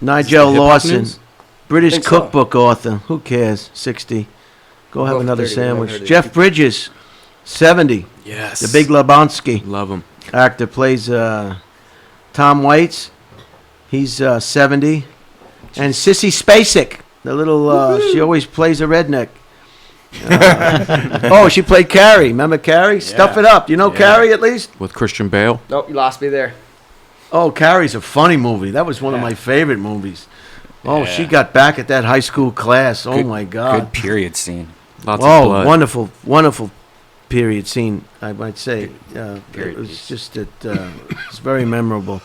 Nigel hip-hop Lawson, news? British Think so. cookbook author. Who cares? 60. Go have Both another 30, whatever sandwich. it is. Jeff Bridges, 70. Yes. The Big Lebowski Love him. actor plays Tom Waits. He's 70. And Sissy Spacek, the little, she always plays a redneck. Oh, she played Carrie. Remember Carrie? Stuff It Up. You know Carrie at least? With Christian Bale. Nope, you lost me there. Oh, Carrie's a funny movie. That was one of my favorite movies. Oh, she got back at that high school class. Oh, my God. Good period scene. Lots of Oh, blood. wonderful, wonderful period scene, I might say. It was just that it's very memorable.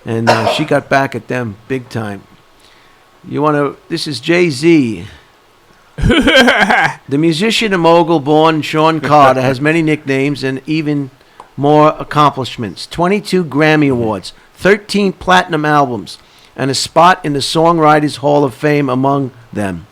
And she got back at them big time. This is Jay-Z. The musician and mogul born Sean Carter has many nicknames and even more accomplishments. 22 Grammy Awards, 13 platinum albums, and a spot in the Songwriters Hall of Fame among them.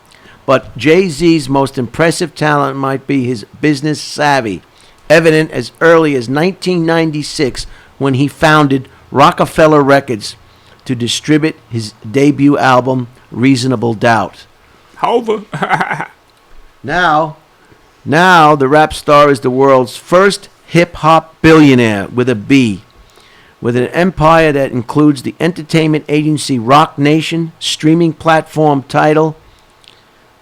But Jay-Z's most impressive talent might be his business savvy, evident as early as 1996 when he founded Rockefeller Records to distribute his debut album, Reasonable Doubt. Now, the rap star is the world's first hip-hop billionaire with a B, with an empire that includes the entertainment agency Roc Nation, streaming platform Tidal,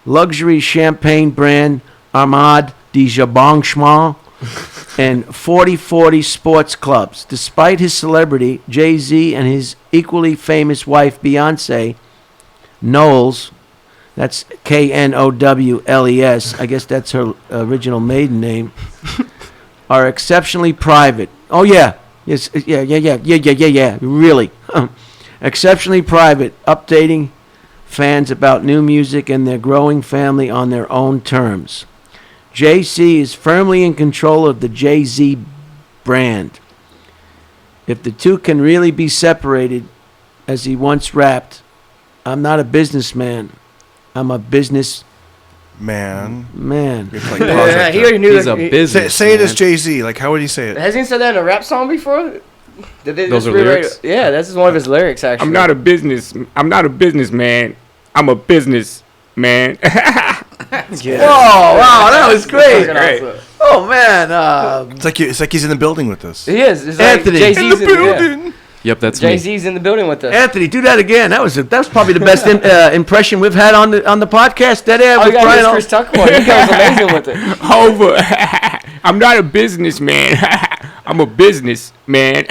luxury champagne brand Ahmad Dijabanchement, and 40/40 sports clubs. Despite his celebrity, Jay-Z and his equally famous wife Beyonce Knowles, that's Knowles, I guess that's her original maiden name, are exceptionally private. Oh yeah, yes, yeah, really, exceptionally private, updating fans about new music and their growing family on their own terms. Jay-Z is firmly in control of the Jay-Z brand. If the two can really be separated, as he once rapped, I'm not a businessman, I'm a business man. It's like Yeah, he already knew He's that. a business. say it as Jay-Z. Like, how would he say it? Has he said that in a rap song before? Did they Those just are rewrite lyrics? it? Yeah, this is one of his lyrics, actually. I'm not a businessman. I'm a businessman. Whoa, wow, that was great. Great. Oh man, It's like he's in the building with us. He is. It's Anthony. Like Jay-Z's in the building. Yep, that's me. Jay-Z's in the building with us. Anthony, do that again. That was probably the best impression we've had on the podcast. That air Oh, you with got Brian. this Chris Tucker one. You guys amazing with it. Over. I'm not a businessman. I'm a businessman.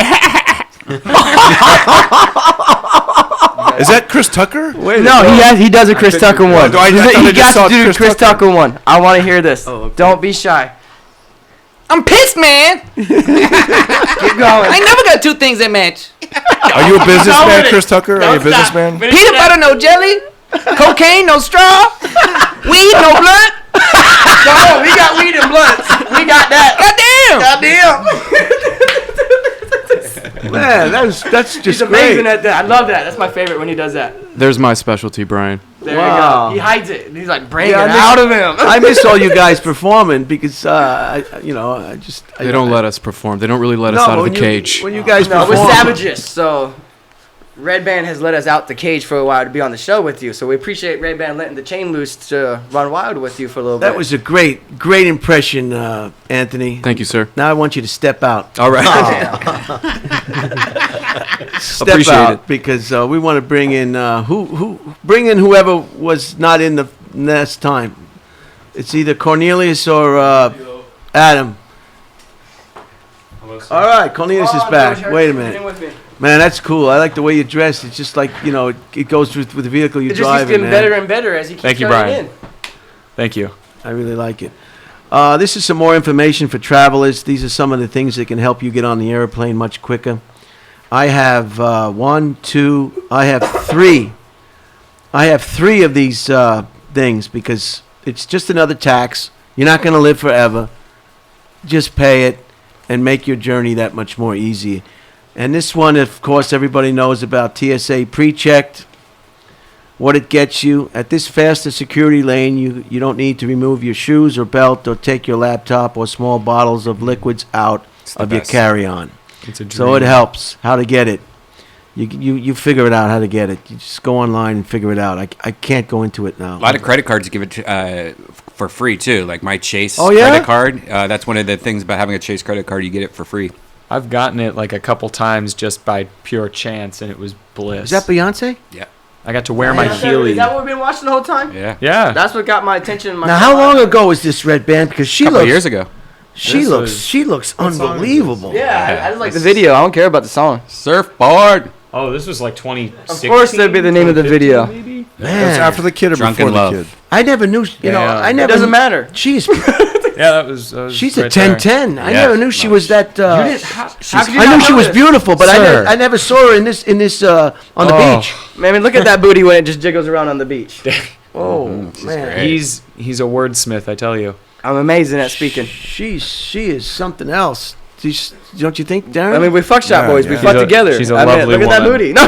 Is that Chris Tucker? No, he does a Chris Tucker one. I thought I He just got saw to do the Chris Tucker one. I want to hear this. Oh, okay. Don't be shy. I'm pissed, man. Keep going. I never got two things that match. Are you a businessman, Chris Tucker? Are you a businessman? Peanut butter, no jelly. Cocaine, no straw. Weed, no blunt. No, we got weed and blunts. We got that. Man, that's just He's great. amazing at that. I love that. That's my favorite when he does that. There's my specialty, Brian. There Wow. you go. He hides it. He's like, bring Yeah, it I miss- out of him. I miss all you guys performing because I They don't let us perform. They don't really let us out of the cage. When you guys No, perform, we're savages. So, Red Band has let us out the cage for a while to be on the show with you. So we appreciate Red Band letting the chain loose to run wild with you for a little bit. that was a great impression, Anthony. Thank you, sir. Now I want you to step out. All right. Step Appreciate out it. because we want to bring in bring in whoever was not in the last time. It's either Cornelius or Adam. All right, Cornelius is back. Wait a minute. Man, that's cool. I like the way you dress. It's just like, it goes with the vehicle you're It just keeps driving, getting man. better and better as he keeps Thank you, turning Brian. in. Thank you. I really like it. This is some more information for travelers. These are some of the things that can help you get on the airplane much quicker. I have I have three. I have three of these things because it's just another tax. You're not going to live forever. Just pay it and make your journey that much more easy. And this one, of course, everybody knows about TSA Precheck. What it gets you. At this faster security lane, you don't need to remove your shoes or belt or take your laptop or small bottles of liquids out of your best. carry-on. It's a dream. So it helps. How to get it. You figure it out how to get it. You just go online and figure it out. I can't go into it now. A lot of credit cards give it for free too. Like my Chase Oh, yeah? credit card. That's one of the things about having a Chase credit card. You get it for free. I've gotten it like a couple times just by pure chance, and it was bliss. Is that Beyonce? Yeah. I got to wear my Is Heelys. that what we've been watching the whole time? Yeah. Yeah. That's what got my attention. Now, how long ago was this Red Band? Because she Couple looks of years ago. she looks unbelievable. Yeah, I just like the video. I don't care about the song. Surfboard. Oh, this was like Of 2016. course, that'd be the name of the video. Maybe? That's Man, after the kid or Drunken before Love. the kid? I never knew. I It never. doesn't matter. She's Yeah, that was. she's a right there. 10-10. I Yeah. never knew she was that. How could you I not knew she know was this? beautiful, but Sir. I never saw her in this on the Oh. beach. Man, look at that booty when it just jiggles around on the beach. Oh man, great. He's a wordsmith, I tell you. I'm amazing at speaking. she is something else. Don't you think, Darren? I mean, we fuck shop Yeah, boys. We yeah. fuck She's a- together. she's a I mean, lovely look at that woman. booty. No.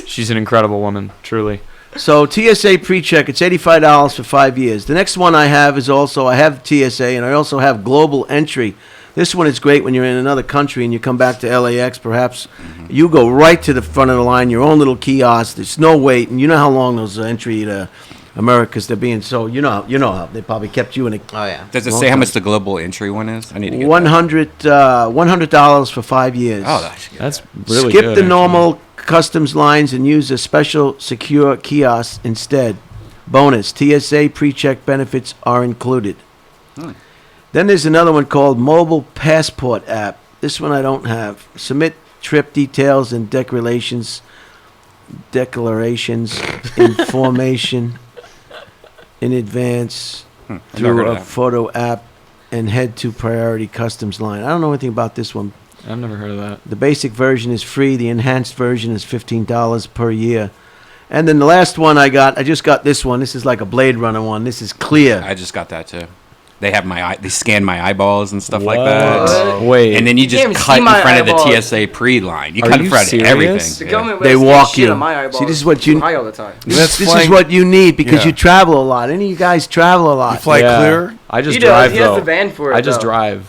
She's an incredible woman, truly. So TSA Precheck, it's $85 for 5 years. The next one I have is I have TSA, and I also have Global Entry. This one is great when you're in another country and you come back to LAX, perhaps. You go right to the front of the line, your own little kiosk. There's no wait, and you know how long those entry to America's they're being so. You know how they probably kept you in a Oh yeah. Does it Long say how time. much the global entry one is? I need to get $100 for 5 years. that. Oh, that's good. That's really Skip good, the actually. normal customs lines and use a special secure kiosk instead. Bonus, TSA Precheck benefits are included. Then there's another one called Mobile Passport app. This one I don't have. Submit trip details and declarations, information in advance I've never through heard of a that. photo app and head to priority customs line. I don't know anything about this one. I've never heard of that. The basic version is free. The enhanced version is $15 per year. And then the last one I just got this one. This is like a Blade Runner one. This is Clear. I just got that too. they have they scan my eyeballs and stuff like that. What? Wait. And then you You just can't even cut see in my front of the eyeballs. TSA pre-line. You Are cut in you front of serious? everything. The Yeah. government They was walk shit you. on my eyeballs. See, this is what you- high all the time. This is flying- what you need because Yeah. you travel a lot. Any of you guys travel a lot. You fly clear. I just He does. drive He has though. the van for it, I just though. drive.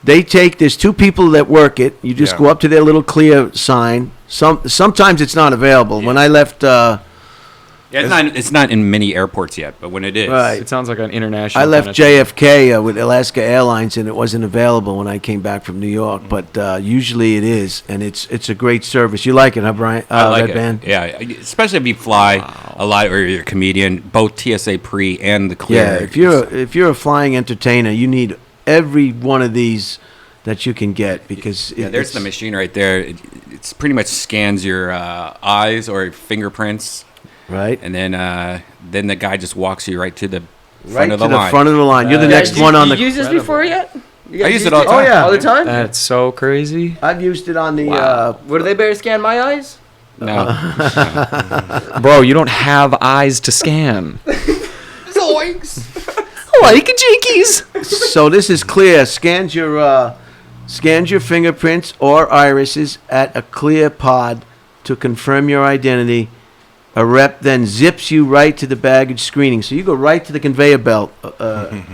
There's two people that work it. You just Yeah. go up to their little clear sign. Sometimes it's not available. When I left, Yeah, it's not in many airports yet, but when it is, Right. It sounds like an international. I left kind of thing. JFK with Alaska Airlines, and it wasn't available when I came back from New York. But usually it is, and it's a great service. You like it, huh, Brian? I like Red it. Band? Yeah, especially if you fly a lot or you're a comedian, both TSA pre and the clear. Yeah, if you're a flying entertainer, you need every one of these that you can get because Yeah, there's the machine right there. It's pretty much scans your eyes or fingerprints, right. and then the guy just walks you right to the Right front to of the line. front of the line. You're the Yeah, next you- one on you the. used this before yet? You guys I use used it all the time. Oh, yeah. All the time? That's so crazy. I've used it on the. Wow. Would they better scan my eyes? No. Bro, you don't have eyes to scan. Like jinkies. So this is clear. Scans your fingerprints or irises at a clear pod to confirm your identity. A rep then zips you right to the baggage screening. So you go right to the conveyor belt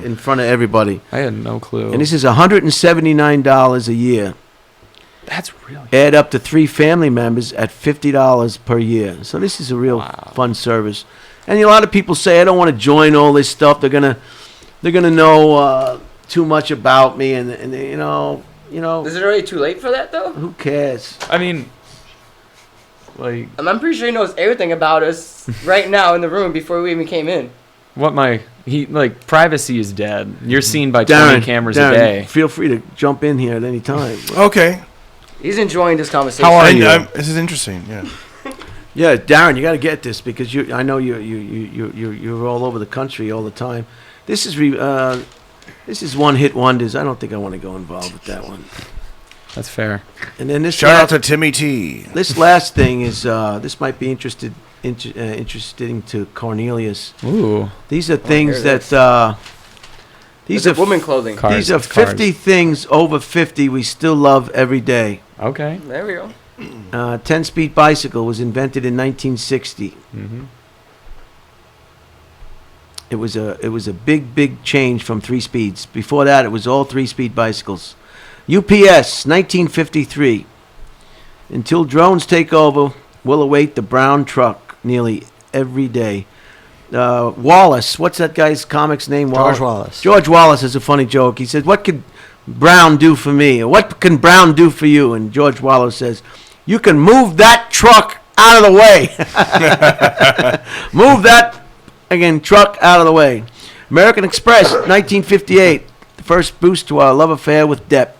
in front of everybody. I had no clue. And this is $179 a year. That's really. Add up to 3 family members at $50 per year. So this is a real fun service. And a lot of people say, I don't want to join all this stuff. They're gonna know too much about me, and you know, Is it already too late for that, though? who cares? I mean, like, I'm pretty sure he knows everything about us right now in the room before we even came in. privacy is dead. You're seen by 20 Darren, cameras Darren, a day. feel free to jump in here at any time. Okay. He's enjoying this conversation. How are And, you? this is interesting. Yeah. Yeah, Darren, you got to get this because I know you're all over the country all the time. This is one hit wonders. I don't think I want to go involved with that one. That's fair. And then this Shout out to Timmy T. this last thing is this might be interesting to Cornelius. Ooh. These are things here it that these It's are woman clothing. Cars, these are it's cars. 50 things over 50 we still love every day. Okay. There we go. 10-speed bicycle was invented in 1960. Mm-hmm. It was a big change from 3 speeds. Before that, it was all 3-speed bicycles. UPS 1953. Until drones take over, we'll await the brown truck nearly every day. Wallace, what's that guy's comics name? George Wallace. George Wallace has a funny joke. He says, "What could Brown do for me? Or what can Brown do for you?" And George Wallace says, "You can move that truck out of the way." Move that truck out of the way. American Express 1958. The first boost to our love affair with Depp.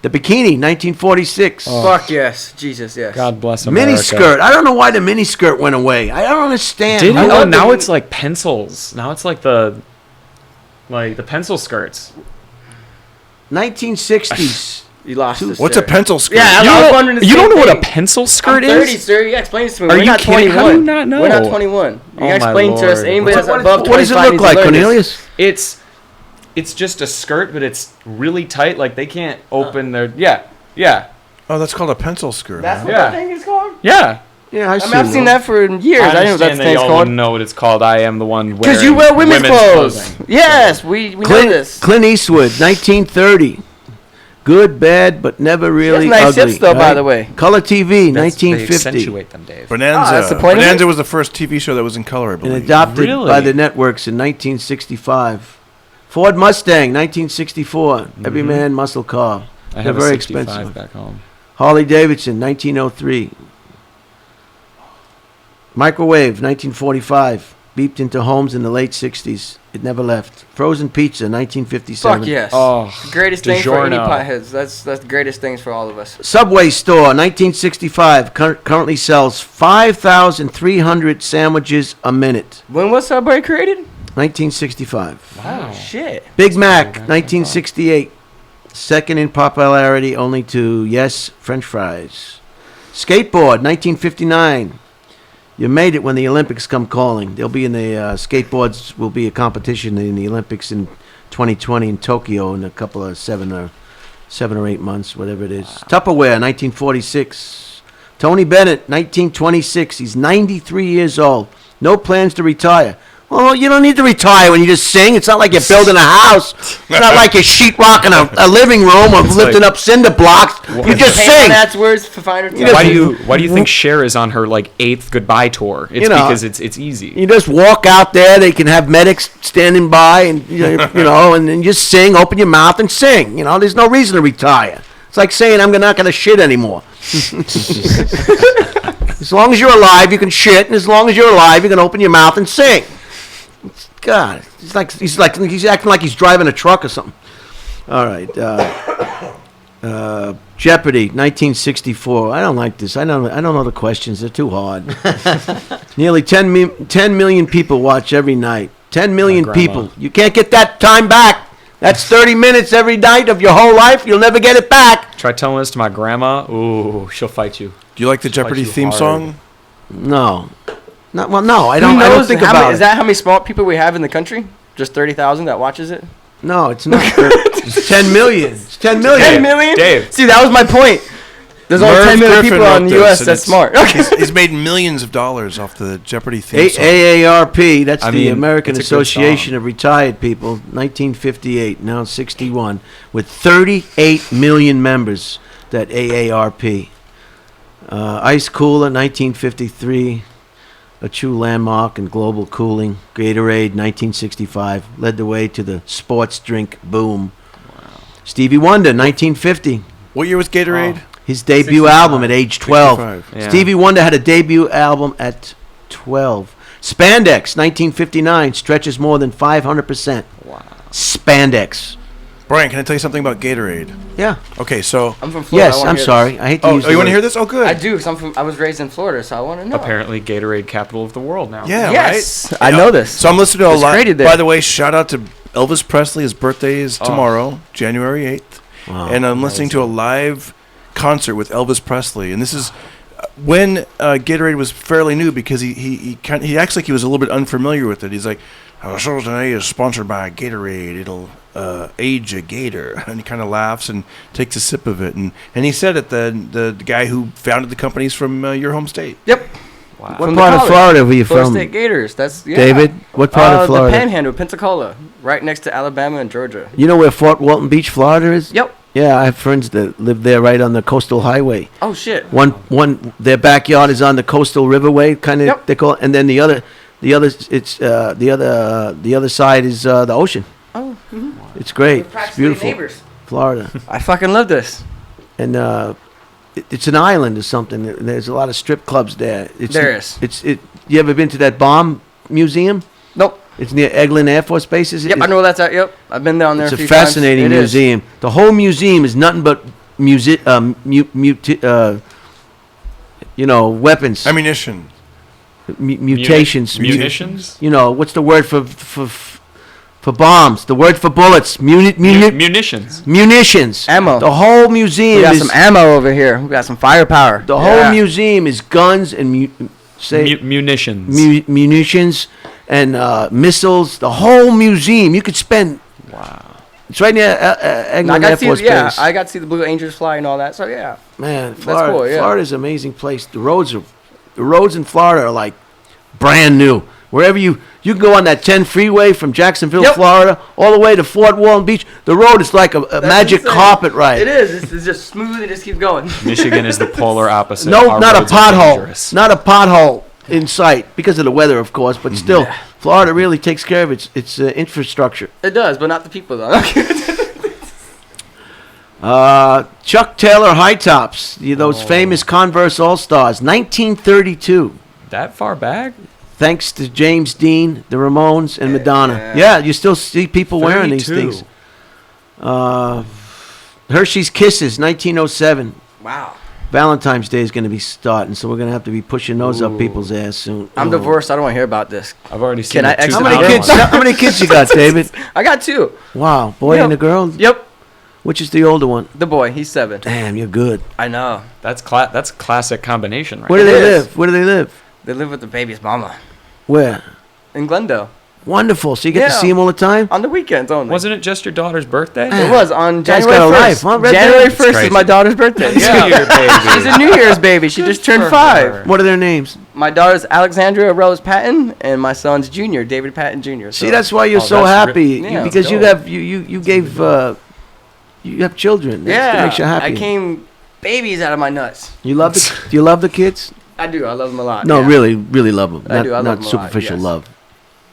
The Bikini 1946. Fuck yes. Jesus, yes. God bless America. Mini skirt. I don't know why the mini skirt went away. I don't understand. Did it? I Oh, love now the- it's like pencils. Now it's like the pencil skirts. 1960s. You lost us. What's a sir. pencil skirt? Yeah, You I was don't, wondering the you same don't know what a thing. pencil I'm skirt 30, is? sir. Yeah, explain this to me. Are We're you not kidding? 21. How do you not know? We're not 21. You Oh, gotta my explain to us. Lord. Anybody that's above What does it 25 look needs like, to learn this. Cornelius? It's just a skirt, but it's really tight. Like they can't open their yeah. Oh, that's called a pencil skirt. That's huh? what Yeah. that thing is called? Yeah. Yeah, I mean, I've seen that for years. I didn't know I what understand that that thing's y'all called. wouldn't know what it's called. I am the one wearing Because you wear women's clothes. clothing. Yes, we know this. Clint Eastwood 1930. Good, bad, but never really He has nice ugly. hips, though, by the way. Color TV They 1950. accentuate them, Dave. Bonanza. that's the point of Bonanza it? was the first TV show that was in color, I And believe. adopted Really? by the networks in 1965. Ford Mustang 1964. Every man muscle car. I They're have very a 65 expensive. back home. Harley Davidson 1903. Microwave 1945. Beeped into homes in the late 60s. It never left. Frozen pizza 1957. Fuck yes. Oh, Greatest thing for any DiGiorno. potheads. That's the greatest things for all of us. Subway store 1965. Currently sells 5,300 sandwiches a minute. When was Subway created? 1965. Wow. Shit. Big Mac 1968. Second in popularity only to Yes French fries. Skateboard 1959. You made it when the Olympics come calling. They'll be in the skateboards will be a competition in the Olympics in 2020 in Tokyo in a couple of 7 or 8 months, whatever it is. Tupperware, 1946. Tony Bennett, 1926. He's 93 years old. No plans to retire. Well, you don't need to retire when you just sing. It's not like you're building a house. It's not like you're sheetrocking a living room or lifting up cinder blocks. You just sing. That's words for finer. Why do you think Cher is on her like 8th goodbye tour? It's because it's easy. You just walk out there. They can have medics standing by, and you know, and then just sing. Open your mouth and sing. You know, there's no reason to retire. It's like saying I'm not going to shit anymore. As long as you're alive, you can shit, and as long as you're alive, you can open your mouth and sing. God, he's acting like he's driving a truck or something. All right, Jeopardy, 1964. I don't like this. I don't know the questions. They're too hard. Nearly 10 million people watch every night. 10 million people. You can't get that time back. That's 30 minutes every night of your whole life. You'll never get it back. Try telling this to my grandma. Ooh, she'll fight you. Do you like the Jeopardy theme song? No. No, I don't think about it. Is that how many smart people we have in the country? Just 30,000 that watches it? No, it's not. It's 10 million. It's 10 million. 10 million? Dave. See, that was my point. There's only 10 million people on the U.S. that's smart. Okay. He's made millions of dollars off the Jeopardy theme song. AARP, that's the American it's a good Association song. of Retired People, 1958, now 61, with 38 million members, that AARP. Ice Cooler, 1953, a true landmark in global cooling. Gatorade, 1965, led the way to the sports drink boom. Wow. Stevie Wonder, 1950. What year was Gatorade? His debut album at age 12. 65. Yeah. Stevie Wonder had a debut album at 12. Spandex, 1959, stretches more than 500%. Wow. Spandex. Brian, can I tell you something about Gatorade? Yeah. Okay, so... I'm from Florida. Yes, I'm sorry. I hate to use you want to hear this? Oh, good. I do, because I was raised in Florida, so I want to know. Apparently, Gatorade capital of the world now. Yeah, Yes, right? I know this. So I'm listening to a It's lot. created there. By the way, shout out to Elvis Presley. His birthday is tomorrow, January 8th. Wow, and I'm listening to a live concert with Elvis Presley. And this is when Gatorade was fairly new, because he acts like he was a little bit unfamiliar with it. He's like, "Our show today is sponsored by Gatorade. It'll age a gator." And he kind of laughs and takes a sip of it. And he said it, the guy who founded the company's from your home state. Yep. Wow. What part of Florida were you Florida from? State Gators. That's David, what part of Florida? The Panhandle, Pensacola, right next to Alabama and Georgia. You know where Fort Walton Beach, Florida is? Yep. Yeah, I have friends that live there right on the coastal highway. Oh shit. One their backyard is on the coastal riverway, kind of Yep. they call it, and then the other side is the ocean. Oh. Mm-hmm. It's great. It's Practically beautiful. neighbors. Florida. I fucking love this. And it's an island or something. There's a lot of strip clubs there. There is. You ever been to that bomb museum? Nope. It's near Eglin Air Force Base. Is it? Yep, I know where that's at. Yep, I've been down there. It's a a few fascinating times. It is. museum. The whole museum is nothing but weapons, Ammunition. mutations, Munitions? You know, what's the word for bombs? The word for bullets, Munitions. munitions, Ammo. The whole We museum got is some ammo over here. We got some firepower. the whole museum is guns and Munitions. munitions and missiles. The whole museum. You could spend. Wow. It's right near Eglin Air Force Base. I got to see the Blue Angels fly and all that. So yeah. Man, That's Florida, cool, yeah. Florida's an amazing place. The roads in Florida are like brand new. Wherever you can go on that 10 freeway from Jacksonville, Yep. Florida, all the way to Fort Walton Beach. The road is like a magic insane. carpet ride. It is. It's just smooth. It just keeps going. Michigan is the polar opposite. No, Our not a roads are pothole. dangerous. Not a pothole in sight because of the weather, of course. But still, Florida really takes care of its infrastructure. It does, but not the people though. Chuck Taylor high tops, those famous Converse All Stars, 1932. That far back? Thanks to James Dean, the Ramones, and Madonna. Yeah, you still see people wearing these 32. things. Hershey's Kisses, 1907. Wow. Valentine's Day is going to be starting, so we're going to have to be pushing those up people's ass soon. I'm Oh. divorced. I don't want to hear about this. I've already seen Can I the exit How 2000 many out? kids? one. How many kids you got, David? I got 2. Wow, boy Yep. and a girl. Yep. Which is the older one? The boy, he's 7. Damn, you're good. I know. That's a classic combination, right? Where do It they is. live? Where do they live? They live with the baby's mama Where? in Glendale. Wonderful. So you get to Yeah. see him all the time? On the weekends only. Wasn't it just your daughter's birthday? It was on Guy's January got a 1st. life, huh, Red January Dead? 1st is my daughter's birthday. Yeah. She's a New Year's baby. She just turned 5. What are their names? My daughter's Alexandria Rose Patton, and my son's Junior, David Patton Jr. See, that's why you're Oh, so that's happy. Yeah. Because you have you gave you have children. That makes you happy. I came babies out of my nuts. You love the do you love the kids? I do. I love them a lot. No, yeah. really love them. I Not, do, I love not them a lot, superficial yes. love.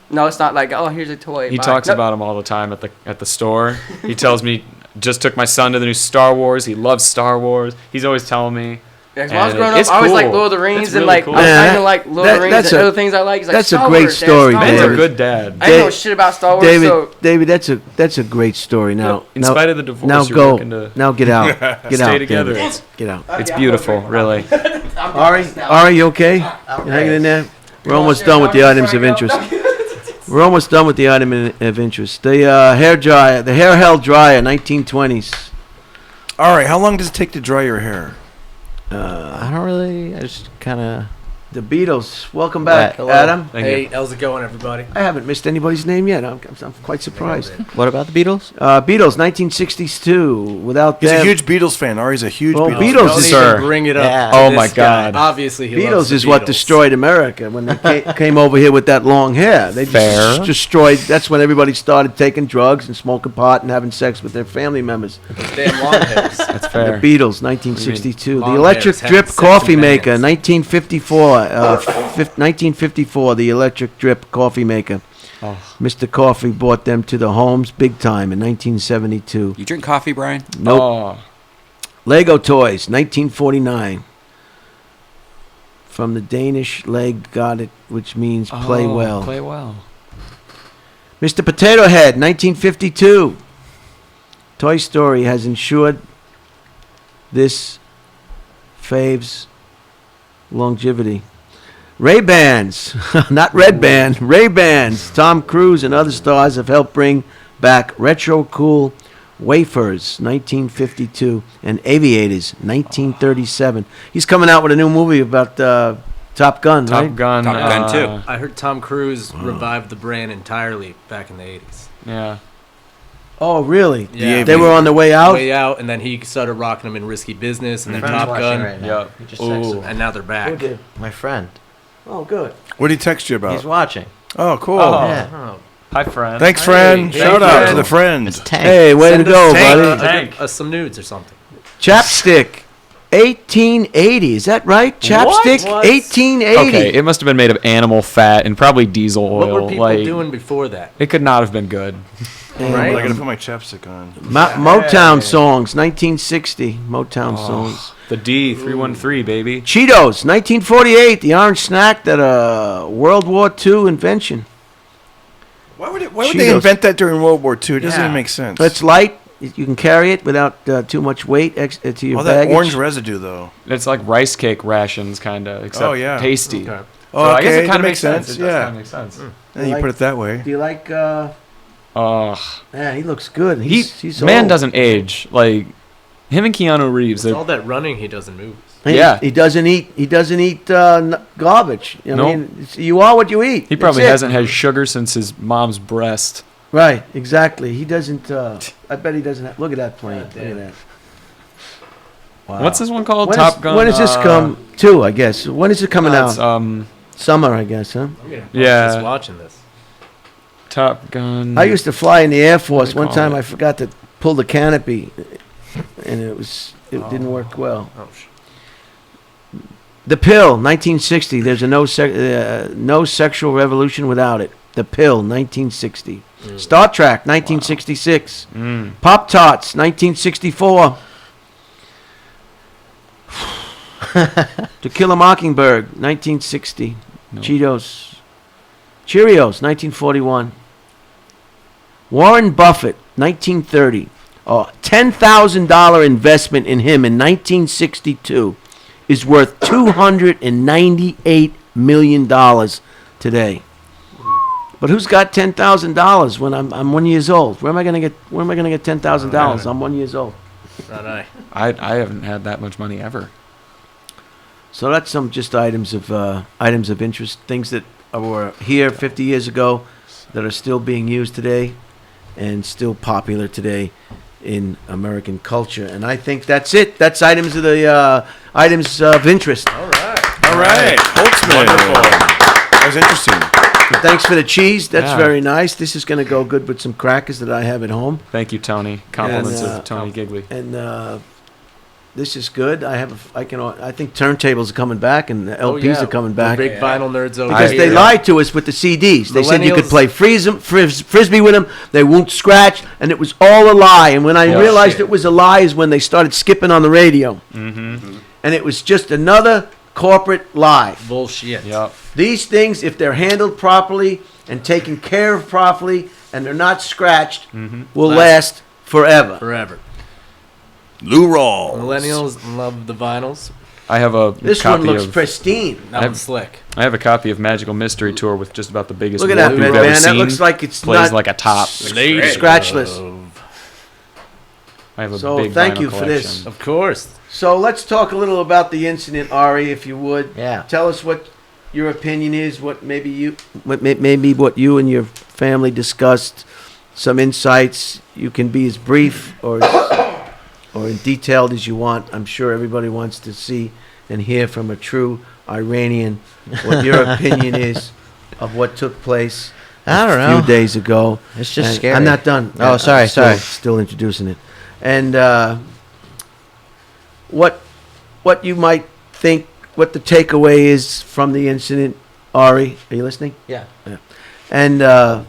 No, it's not like, oh, here's a toy. He bye. talks No. about him all the time at the store. He tells me, just took my son to the new Star Wars. He loves Star Wars. He's always telling me. Yeah, 'cause when I was And growing up, it's I always cool. liked Lord of the Rings, It's and really like cool. I was Yeah, trying to like Lord of the Rings that's and a- other things I like. He's like, that's a Star great Wars, Dad, story, Star Man's David. a Wars. good dad. I didn't know shit about Star Wars, David, so David, that's a great story. Now, In now, spite of the divorce, now you're go. looking to Now get out. Get stay out. together. David. It's, Get out. it's beautiful, really. Ari, you okay? You hanging in there? We're almost done with the items of interest. We're almost done with the item of interest. The hair dryer, the hair held dryer, 1920s. All right, how long does it take to dry your hair? I don't really. I just kind of. The Beatles. Welcome back, Hello. Adam. Thank Hey, you. how's it going, everybody? I haven't missed anybody's name yet. I'm quite surprised. What about the Beatles? Beatles, 1962. Without He's them, a huge Beatles fan. Ari's a huge Well, Beatles Beatles Don't is- even Sir. bring it up. Yeah. to Oh this my guy. God. Obviously, he loves Beatles the is what Beatles. destroyed America when they came over here with that long hair. They just Fair. destroyed. That's when everybody started taking drugs and smoking pot and having sex with their family members. Damn long hairs. That's fair. The Beatles, 1962. Long The electric hairs, drip having sex coffee with maker, bands. 1954. 1954, the electric drip coffee maker. Oh. Mr. Coffee bought them to the homes big time in 1972. You drink coffee, Brian? Nope. Oh, Lego toys, 1949. From the Danish leg got it, which means play Oh, well. Play well. Mr. Potato Head, 1952. Toy Story has ensured this fave's longevity. Ray-Bans, not Red Band, Ray-Bans. Tom Cruise and other stars have helped bring back retro cool wafers, 1952, and aviators, 1937. He's coming out with a new movie about Top Gun, right? Top Gun. Top Gun, too. I heard Tom Cruise revived the brand entirely back in the 80s. Yeah. Oh, really? Yeah. They were on the way out? Way out, and then he started rocking them in Risky Business, and then Friend's Top watching Gun, right now. Yep. He just texted me. and now they're back. My friend. Oh, good. What did he text you about? He's watching. Oh, cool. Oh. Yeah. Hi, friend. Thanks, friend. Hey, Shout out friend. to the friend. It's Tank. Hey, way to Send go, us, buddy. Tank. Some nudes or something. Chapstick, 1880. Is that right? Chapstick, What? 1880. Okay, it must have been made of animal fat and probably diesel oil. What were people like, doing before that? It could not have been good. I gotta put my chapstick on. Motown songs, 1960. Motown songs. The D313, baby. Cheetos, 1948. The orange snack that a World War II invention. Why would they Cheetos. invent that during World War II? It doesn't Yeah. even make sense. It's light. You can carry it without too much weight to your all that baggage. orange residue, though. It's like rice cake rations, kind of, except Oh, yeah. tasty. Okay. Oh, So I guess okay, it kind that of makes sense. It does Yeah, kind of make sense. yeah, you put it that way. Do you like? Ugh. Yeah, he looks good. He He's man old. doesn't age. Like him and Keanu Reeves. It's They're, all that running he does in movies. Yeah, he doesn't eat. He doesn't eat garbage. I Nope. mean, you are what you eat. he probably That's it. hasn't had sugar since his mom's breast. Right, exactly. He doesn't. I bet he doesn't. Look at that plane. Look at that. Wow. What's this one called? When Top is- Gun. When does this come to? I guess. When is it coming It's, out? Summer, I guess, huh? I'm gonna Yeah. just watching this. Top Gun. I used to fly in the Air Force. do you One call time it? I forgot to pull the canopy, and it didn't work well. Oh, The Pill, 1960. There's a no sexual revolution without it. The Pill, 1960. Star Trek, 1966. Pop Tarts, 1964. To Kill a Mockingbird, 1960. No. Cheetos. Cheerios, 1941. Warren Buffett, 1930. Oh, $10,000 investment in him in 1962 is worth $298 million today. But who's got $10,000 when I'm 1 year old? Where am I gonna get $10,000? I'm 1 year old. Not I. I haven't had that much money ever. So that's some just items of interest, things that were here 50 years ago, that are still being used today and still popular today in American culture. And I think that's it. That's items of the items of interest. All right. Holtzman. That was interesting. And thanks for the cheese. That's Yeah. very nice. This is going to go good with some crackers that I have at home. Thank you, Tony. Compliments And, of Tony Gigley. And this is good. I think turntables are coming back and the LPs are coming back. We're big vinyl nerds over Because here. they lied to us with the CDs. They said you could Millennials- play frisbee with them. They won't scratch, and it was all a lie. And when I realized it was a lie is when they started skipping on the radio. Mm-hmm. And it was just another corporate lie. Bullshit. Yep. These things, if they're handled properly and taken care of properly, and they're not scratched, will last forever. Forever. Lou Rawls. Millennials love the vinyls. I have a This copy one looks of pristine. That one's slick. I have a copy of Magical Mystery Tour with just about the biggest Look at that, warp man. you've ever That seen. looks like it's Plays not like a top. scratchless. I have a So big thank vinyl you for this. collection. Of course. So let's talk a little about the incident, Ari, if you would. Yeah. Tell us what your opinion is. What maybe what you and your family discussed. Some insights. You can be as brief or as detailed as you want. I'm sure everybody wants to see and hear from a true Iranian what your opinion is of what took place I don't a know. few days ago. It's just And scary. I'm not done. Oh, I'm sorry. Still introducing it. And what you might think, what the takeaway is from the incident, Ari? Are you listening? Yeah. And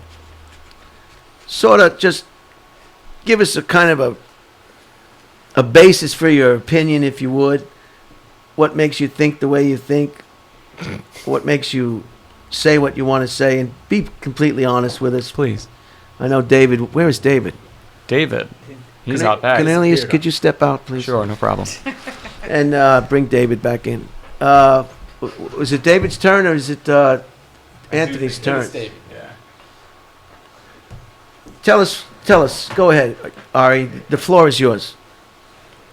sort of just give us a kind of a basis for your opinion, if you would. What makes you think the way you think? What makes you say what you want to say? And be completely honest with us. Please. I know David. Where is David? David. He's out back. Cornelius, could you step out, please? Sure, no problem. And bring David back in. Was it David's turn or is it Anthony's turn? Tell us. Go ahead, Ari. The floor is yours.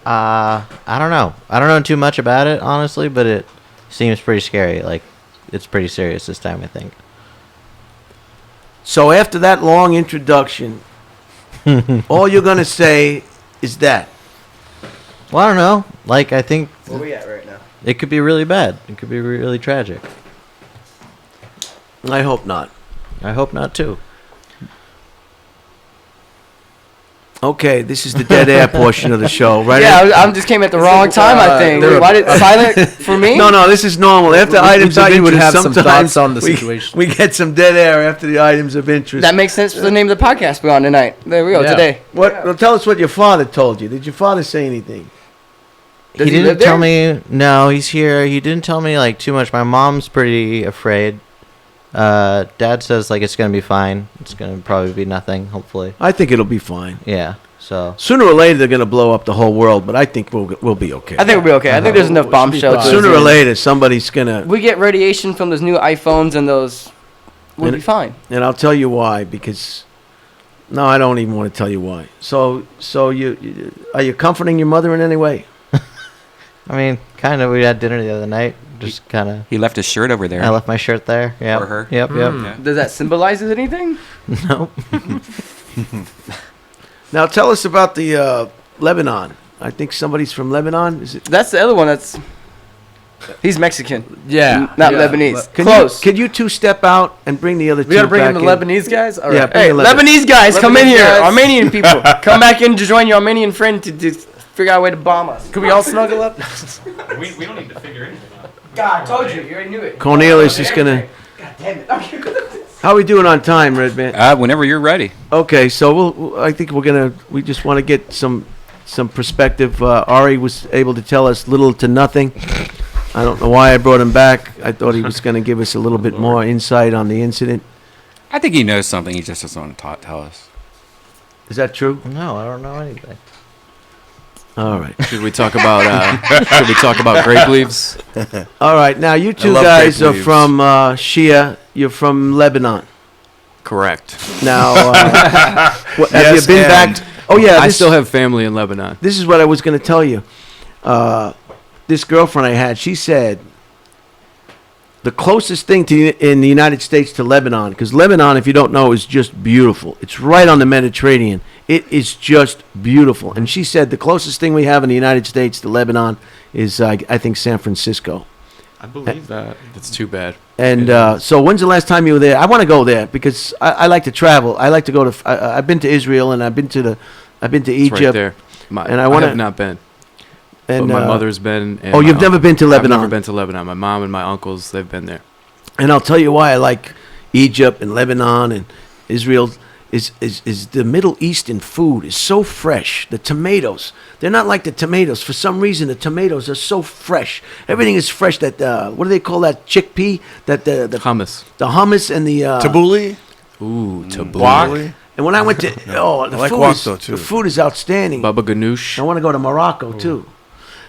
I don't know. I don't know too much about it, honestly, but it seems pretty scary. Like, it's pretty serious this time, I think. So after that long introduction, all you're gonna say is that. Well, I don't know. Like, I think Where we at right now? it could be really bad. It could be really tragic. I hope not. I hope not, too. Okay, this is the dead air portion of the show, right? Yeah, I'm just came at the wrong time. I think. Why did silent for me? No, this is normal. After items of thought you would interest, have some sometimes thoughts on the we- situation. We get some dead air after the items of interest. That makes sense for the name of the podcast we're on tonight. There we go. Yeah. Today. Well, tell us what your father told you. Did your father say anything? Does He he didn't live tell me. No, he's here. He didn't tell me, like, too much. My mom's pretty afraid. Dad says, like, it's going to be fine. It's going to probably be nothing, hopefully. I think it'll be fine. Yeah, so. Sooner or later, they're going to blow up the whole world, but I think we'll be okay. I think we'll be okay. I think there's enough bomb shelters. Sooner or later, somebody's going to... We get radiation from those new iPhones and those. We'll be fine. And I'll tell you why, because... No, I don't even want to tell you why. So you are you comforting your mother in any way? I mean, kind of. We had dinner the other night. Just kind of. He left his shirt over there. I left my shirt there. Yeah. For her? Yep. Yeah. Does that symbolize anything? Nope. Now tell us about the Lebanon. I think somebody's from Lebanon. Is it? That's the other one. He's Mexican. Yeah. Not yeah. Lebanese. Can Close. Could you two step out and bring the other two We gotta bring in back the Lebanese guys? All Yeah, right. bring Hey, the Lebanese. Lebanese guys, come in Lebanese here. guys. Armenian people, come back in to join your Armenian friend to figure out a way to bomb us. Could we all snuggle up? we don't need to figure anything out. God, I told you. You already knew it. Cornelius is gonna. God damn it. How are we doing on time, Red Man? Whenever you're ready. Okay, so I think we just want to get some perspective. Ari was able to tell us little to nothing. I don't know why I brought him back. I thought he was going to give us a little bit more insight on the incident. I think he knows something. He just doesn't want to tell us. Is that true? No, I don't know anything. All right. Should we talk about grape leaves? All right. Now, you two love guys grape are leaves. from Shia. You're from Lebanon. Correct. Now, have you Yes, been and- back? Oh, yeah. I still have family in Lebanon. This is what I was going to tell you. This girlfriend I had, she said, the closest thing in the United States to Lebanon, because Lebanon, if you don't know, is just beautiful. It's right on the Mediterranean. It is just beautiful. And she said the closest thing we have in the United States to Lebanon is, I think, San Francisco. I believe that. That's too bad. And so when's the last time you were there? I want to go there because I like to travel. I like to go to. I've been to Israel and I've been to It's Egypt. right there. And I I wanna- have not been. And But my mother's been. And oh, my you've never been to Lebanon? I've never been to Lebanon. My mom and my uncles, they've been there. And I'll tell you why I like Egypt and Lebanon and Israel is the Middle Eastern food is so fresh. The tomatoes, they're not like the tomatoes. For some reason, the tomatoes are so fresh. Everything is fresh. That what do they call that chickpea? That the Hummus. the hummus and the Tabbouleh? Ooh, tabbouleh. Guac? And when I went to the I like food guac, is, though, too. the food is outstanding. Baba ganoush. I want to go to Morocco too.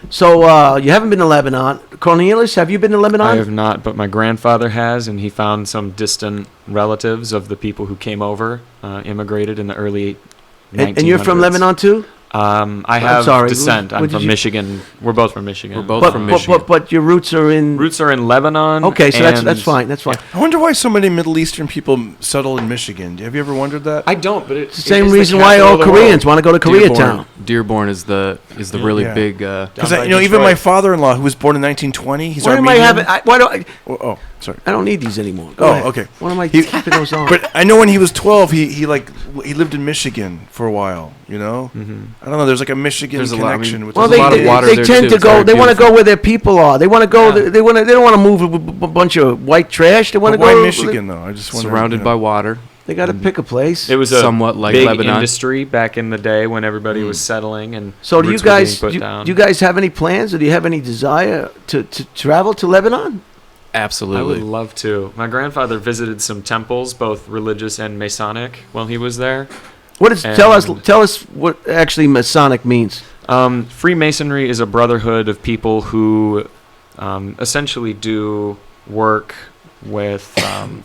So you haven't been to Lebanon, Cornelius? Have you been to Lebanon? I have not, but my grandfather has, and he found some distant relatives of the people who came over, immigrated in the early 1900s. And you're from Lebanon too? I have sorry, descent. what I'm did from you- Michigan. We're both from Michigan. We're both But, from but, Michigan. but your roots are in. Roots are in Lebanon. Okay, so that's and fine. That's fine. I wonder why so many Middle Eastern people settle in Michigan. Have you ever wondered that? I don't, but it's It's the same reason why all Koreans want to go to Koreatown. Dearborn is the really Yeah. big. Because Down by even Detroit. my father-in-law, who was born in 1920, he's Why am I Armenian. having? Why don't I? Oh, sorry. I don't need these anymore. Go Oh, ahead. okay. What am I He- keeping those on? But I know when he was 12, he lived in Michigan for a while. You know, I don't know. There's like a Michigan There's a lot- I mean, connection. with well, there's they, a lot of they, water they there, tend too. to It's go. very They want to beautiful. go where their people are. They want to go. Yeah. They want to. They don't want to move a bunch of white trash. They want to But go. why Michigan though? I just wonder. Surrounded by water. They got to pick a place. It was a Somewhat like big Lebanon. industry back in the day when everybody was settling and So do you roots were being guys? put Do down. you guys have any plans, or do you have any desire to travel to Lebanon? I Absolutely. would love to. My grandfather visited some temples, both religious and Masonic, while he was there. What is? And- Tell us what actually Masonic means. Freemasonry is a brotherhood of people who essentially do work with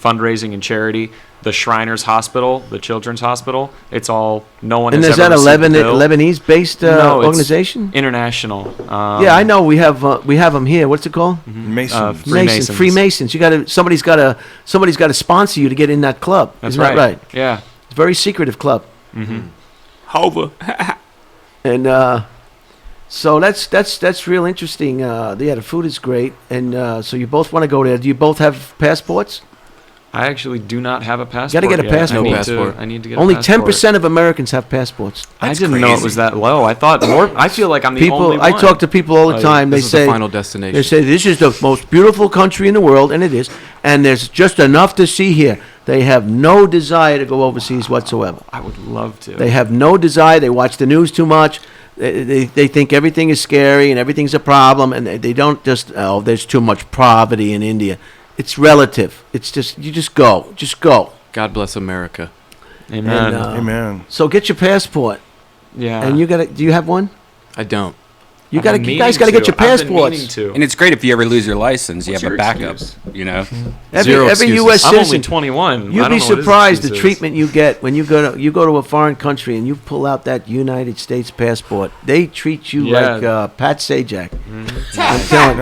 fundraising and charity. The Shriners Hospital, the Children's Hospital, it's all, no one And has is that ever a received a bill. Lebanese-based No, it's organization? International. Yeah, I know. We have them here. What's it called? Masons. Freemasons. Freemasons. You got to. Somebody's got to sponsor you to get in that club. That's Isn't that right? Yeah. It's a very secretive club. Hover. And so that's real interesting. Yeah, the food is great, and so you both want to go there. Do you both have passports? I actually do not have a passport. Gotta get a yet. passport. I need Passport. To, I need to get Only a passport. 10% of Americans have passports. I didn't know it was that low. I thought more. I feel like I'm the only People, I one. talk to people all the Like, time. They this is the say final destination. they say this is the most beautiful country in the world, and it is. And there's just enough to see here. They have no desire to go overseas whatsoever. I would love to. They have no desire. They watch the news too much. They think everything is scary and everything's a problem, and they don't just, oh, there's too much poverty in India. It's relative. It's just, you just go. Just go. God bless America. Amen. And, Amen. So get your passport. yeah. And you got to, do you have one? I don't. You I've got to, been you guys meaning got to get your I've been passports. meaning to. And it's great if you ever lose your license, you What's have a your backup. excuse? You know, Every Zero every excuses. U.S. I'm only citizen, 21. I you'd don't be know what his surprised the excuse is. treatment you get when you go to a foreign country and you pull out that United States passport. They treat you Yeah. like Pat Sajak. I'm telling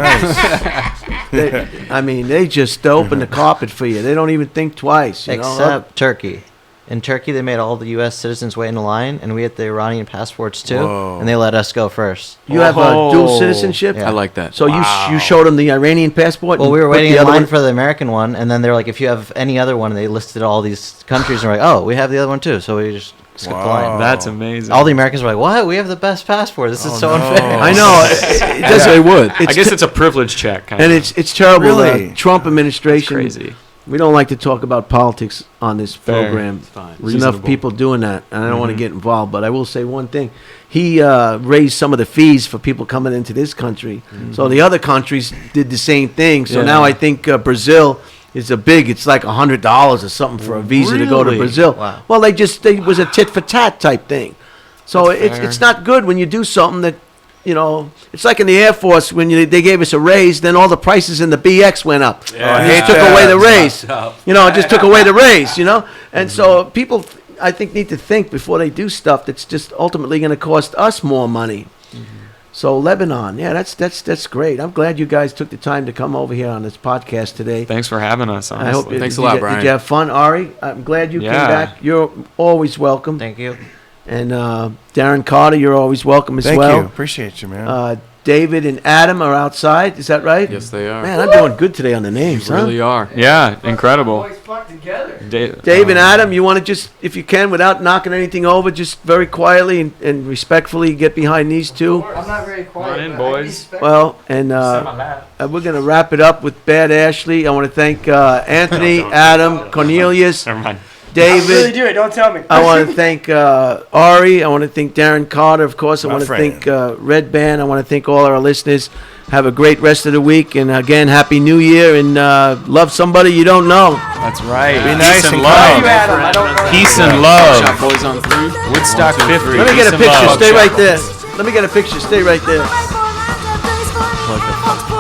I mean, they just open the carpet for you. They don't even think twice. You know? Except Turkey. In Turkey, they made all the U.S. citizens wait in a line, and we had the Iranian passports too, Whoa. and they let us go first. You have a dual Oh. citizenship. Yeah. I like that. So you showed them the Iranian passport. Well, and we were put waiting the in other line one- for the American one, and then they were like, if you have any other one, and they listed all these countries, and we're like, oh, we have the other one too. So we just skipped the line. Wow. That's amazing. All the Americans were like, what? We have the best passport. This is so no. unfair. I know. It yes, doesn't. they would. I guess it's a privilege check. Kind And of. it's terrible. Really? The Trump administration. crazy. We don't like to talk about politics on this Fair. program. It's fine. There's enough Reasonable. people doing that, and I don't want to get involved. But I will say one thing: he raised some of the fees for people coming into this country. So the other countries did the same thing. So Yeah. now I think Brazil is it's like $100 or something for a visa to go to Really? Brazil. Wow. Well, it was a tit for tat type thing. So That's it's fair. not good when you do something that. You know, it's like in the Air Force when they gave us a raise, then all the prices in the BX went up. I It hate just took that. away the raise. You know, it just took away the raise, you know? And so people, I think, need to think before they do stuff that's just ultimately going to cost us more money. So Lebanon, yeah, that's great. I'm glad you guys took the time to come over here on this podcast today. Thanks for having us. I hope Honestly. Thanks did a lot, you- Brian. Did you have fun, Ari? I'm glad you came Yeah. back. You're always welcome. Thank you. And Darren Carter, you're always welcome as Thank well. you. Appreciate you, man. David and Adam are outside. Is that right? Yes, they are. Man, I'm doing good today on the names, They really are. Yeah, incredible. Boys fuck together. Dave and Adam, you want to just, if you can, without knocking anything over, just very quietly and respectfully get behind these two. I'm not very quiet. Come on in, but I boys. respect- Well, and we're going to wrap it up with Bad Ashley. I want to thank Anthony, Adam, Cornelius, Never mind. I really David. do it. Don't tell me. I want to thank Ari. I want to thank Darren Carter, of course. I My want to friend. thank Red Band. I want to thank all our listeners. Have a great rest of the week. And again, Happy New Year. And love somebody you don't know. That's right. Be nice and You, kind. Adam. I don't know. Peace and love. Shot boys on 3. Woodstock 50. Let me get a Peace and picture. love. Stay right there. Let me get a picture. Stay right there. Like a